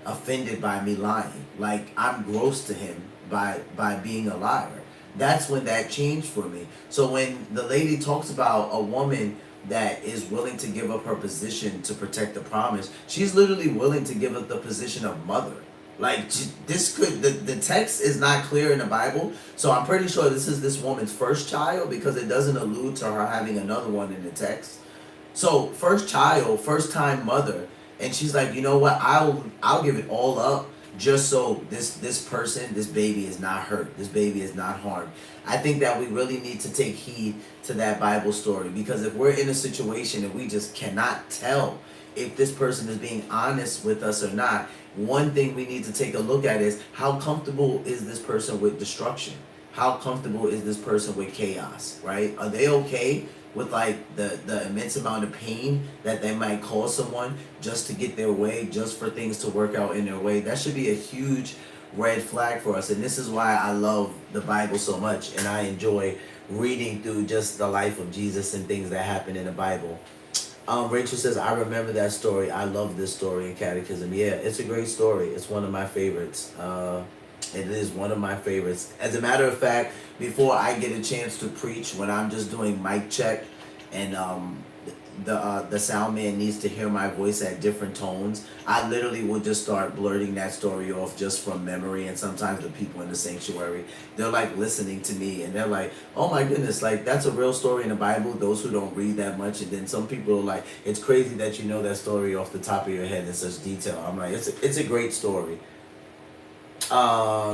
offended by me lying. Like, I'm gross to him by being a liar. That's when that changed for me. So when the lady talks about a woman that is willing to give up her position to protect the promise, she's literally willing to give up the position of mother. Like, the text is not clear in the Bible, so I'm pretty sure this is this woman's first child, because it doesn't allude to her having another one in the text. So first child, first time mother, and she's like, you know what, I'll give it all up just so this person, this baby is not hurt, this baby is not harmed. I think that we really need to take heed to that Bible story, because if we're in a situation and we just cannot tell if this person is being honest with us or not, one thing we need to take a look at is, how comfortable is this person with destruction? How comfortable is this person with chaos, right? Are they okay with like the immense amount of pain that they might cause someone just to get their way, just for things to work out in their way? That should be a huge red flag for us. And this is why I love the Bible so much, and I enjoy reading through just the life of Jesus and things that happen in the Bible. Rachel says, I remember that story. I love this story in Catechism. Yeah, it's a great story. It's one of my favorites. It is one of my favorites. As a matter of fact, before I get a chance to preach, when I'm just doing mic check and the sound man needs to hear my voice at different tones, I literally will just start blurting that story off just from memory. And sometimes the people in the sanctuary, they're like listening to me and they're like, oh my goodness, like, that's a real story in the Bible, those who don't read that much. And then some people are like, it's crazy that you know that story off the top of your head in such detail. I'm like, it's a great story.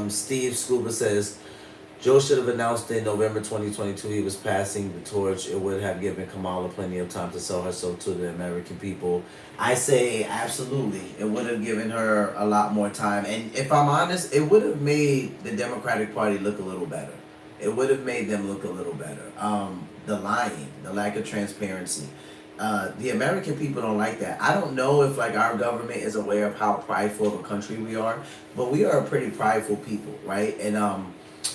Steve Scuba says, Joe should have announced in November 2022 he was passing the torch. It would have given Kamala plenty of time to sell herself to the American people. I say absolutely. It would have given her a lot more time. And if I'm honest, it would have made the Democratic Party look a little better. It would have made them look a little better. The lying, the lack of transparency. The American people don't like that. I don't know if like our government is aware of how prideful of a country we are, but we are a pretty prideful people, right? And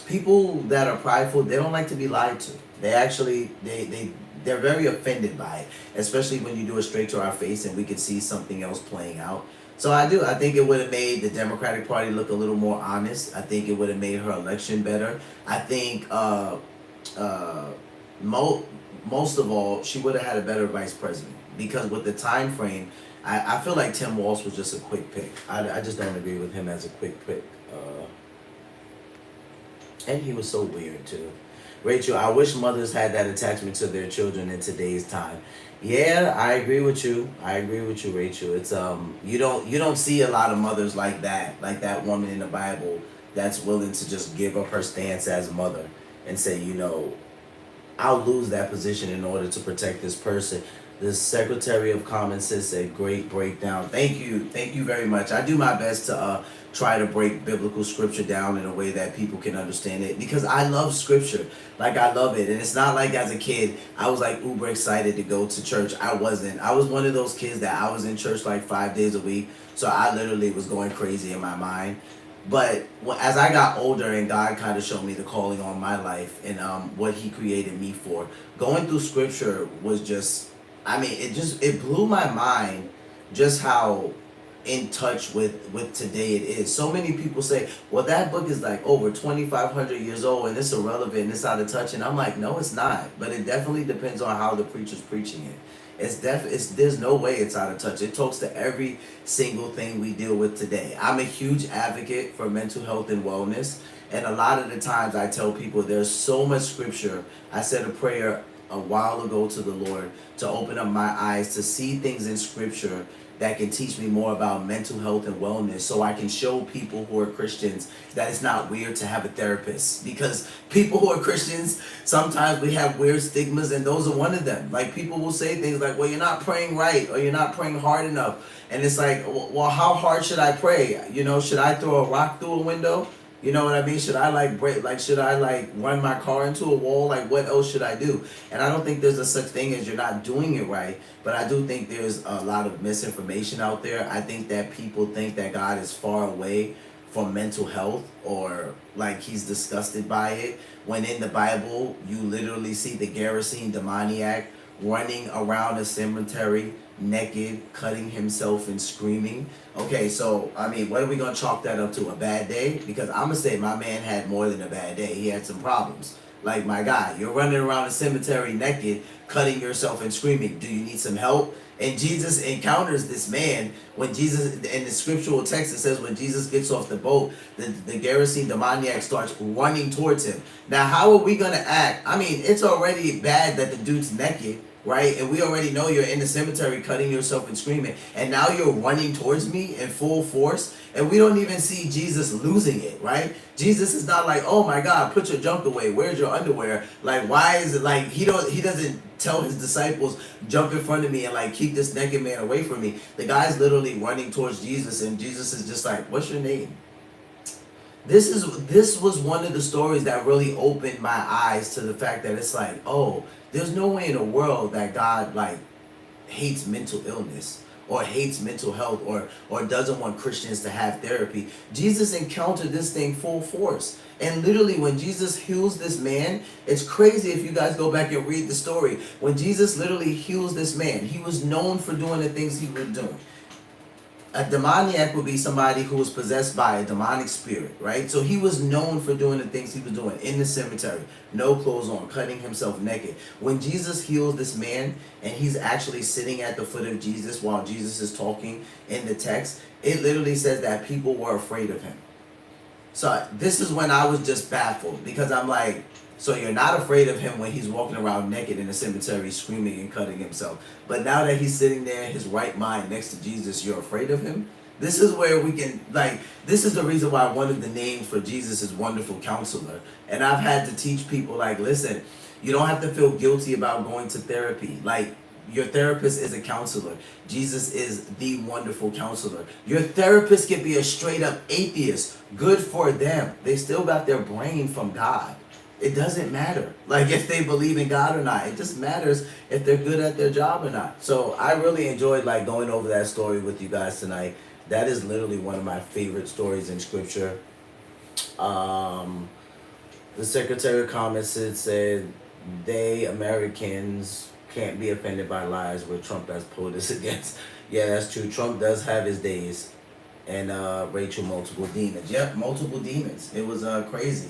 people that are prideful, they don't like to be lied to. They actually, they're very offended by it, especially when you do it straight to our face and we could see something else playing out. So I think it would have made the Democratic Party look a little more honest. I think it would have made her election better. I think most of all, she would have had a better vice president, because with the time frame, I feel like Tim Walz was just a quick pick. I just don't agree with him as a quick pick. And he was so weird too. Rachel, I wish mothers had that attachment to their children in today's time. Yeah, I agree with you. Rachel. It's you don't see a lot of mothers like that woman in the Bible that's willing to just give up her stance as mother and say, I'll lose that position in order to protect this person. The Secretary of Common Sense said, great breakdown. Thank you very much. I do my best to try to break biblical scripture down in a way that people can understand it, because I love scripture. Like, I love it. And it's not like as a kid, I was like uber excited to go to church. I wasn't. I was one of those kids that I was in church like 5 days a week. So I literally was going crazy in my mind. But as I got older and God kind of showed me the calling on my life and what he created me for, going through scripture was just, it blew my mind just how in touch with today it is. So many people say, well, that book is like over 2,500 years old and it's irrelevant and it's out of touch. And I'm like, no, it's not. But it definitely depends on how the preacher's preaching it. There's no way it's out of touch. It talks to every single thing we deal with today. I'm a huge advocate for mental health and wellness. And a lot of the times I tell people there's so much scripture. I said a prayer a while ago to the Lord to open up my eyes to see things in scripture that can teach me more about mental health and wellness, so I can show people who are Christians that it's not weird to have a therapist. Because people who are Christians, sometimes we have weird stigmas, and those are one of them. Like, people will say things like, well, you're not praying right, or you're not praying hard enough. And it's like, well, how hard should I pray? You know, should I throw a rock through a window? You know what I mean? Should I should I run my car into a wall? Like, what else should I do? And I don't think there's a such thing as you're not doing it right, but I do think there's a lot of misinformation out there. I think that people think that God is far away from mental health, or like he's disgusted by it, when in the Bible, you literally see the Gerasene demoniac running around a cemetery naked, cutting himself and screaming. Okay, so I mean, what are we gonna chalk that up to? A bad day? Because I'm gonna say my man had more than a bad day. He had some problems. Like, my God, you're running around a cemetery naked, cutting yourself and screaming. Do you need some help? And Jesus encounters this man when Jesus, in the scriptural text, it says when Jesus gets off the boat, the Gerasene demoniac starts running towards him. Now, how are we gonna act? I mean, it's already bad that the dude's naked, right? And we already know you're in the cemetery cutting yourself and screaming. And now you're running towards me in full force. And we don't even see Jesus losing it, right? Jesus is not like, oh my God, put your junk away. Where's your underwear? Like, why is it like he doesn't tell his disciples, jump in front of me and like keep this naked man away from me. The guy's literally running towards Jesus, and Jesus is just like, what's your name? This was one of the stories that really opened my eyes to the fact that it's like, oh, there's no way in the world that God like hates mental illness or hates mental health or doesn't want Christians to have therapy. Jesus encountered this thing full force. And literally when Jesus heals this man, it's crazy if you guys go back and read the story. When Jesus literally heals this man, he was known for doing the things he was doing. A demoniac would be somebody who was possessed by a demonic spirit, right? So he was known for doing the things he was doing in the cemetery, no clothes on, cutting himself naked. When Jesus heals this man and he's actually sitting at the foot of Jesus while Jesus is talking in the text, it literally says that people were afraid of him. So this is when I was just baffled, because I'm like, so you're not afraid of him when he's walking around naked in the cemetery screaming and cutting himself. But now that he's sitting there in his right mind next to Jesus, you're afraid of him? This is where we can, like, this is the reason why one of the names for Jesus is Wonderful Counselor. And I've had to teach people, like, listen, you don't have to feel guilty about going to therapy. Like, your therapist is a counselor. Jesus is the Wonderful Counselor. Your therapist can be a straight up atheist. Good for them. They still got their brain from God. It doesn't matter, like, if they believe in God or not. It just matters if they're good at their job or not. So I really enjoyed like going over that story with you guys tonight. That is literally one of my favorite stories in scripture. The Secretary of Commerce said they Americans can't be offended by lies where Trump has pulled us against. Yeah, that's true. Trump does have his days. And Rachel, multiple demons. Yep, multiple demons. It was crazy.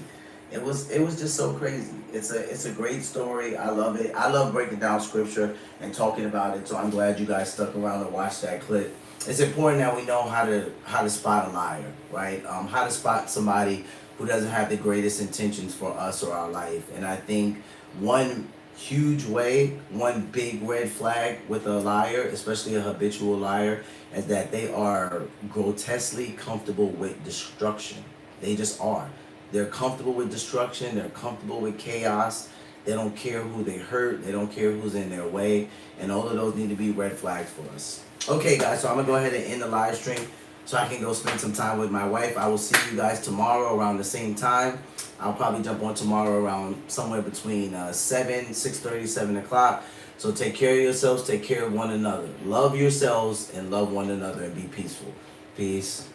It was just so crazy. It's a great story. I love it. I love breaking down scripture and talking about it. So I'm glad you guys stuck around and watched that clip. It's important that we know how to spot a liar, right? How to spot somebody who doesn't have the greatest intentions for us or our life. And I think one huge way, one big red flag with a liar, especially a habitual liar, is that they are grotesquely comfortable with destruction. They just are. They're comfortable with destruction. They're comfortable with chaos. They don't care who they hurt. They don't care who's in their way. And all of those need to be red flags for us. Okay, guys, so I'm going to go ahead and end the live stream so I can go spend some time with my wife. I will see you guys tomorrow around the same time. I'll probably jump on tomorrow around somewhere between 6:30, 7 o'clock. So take care of yourselves. Take care of one another. Love yourselves and love one another and be peaceful. Peace.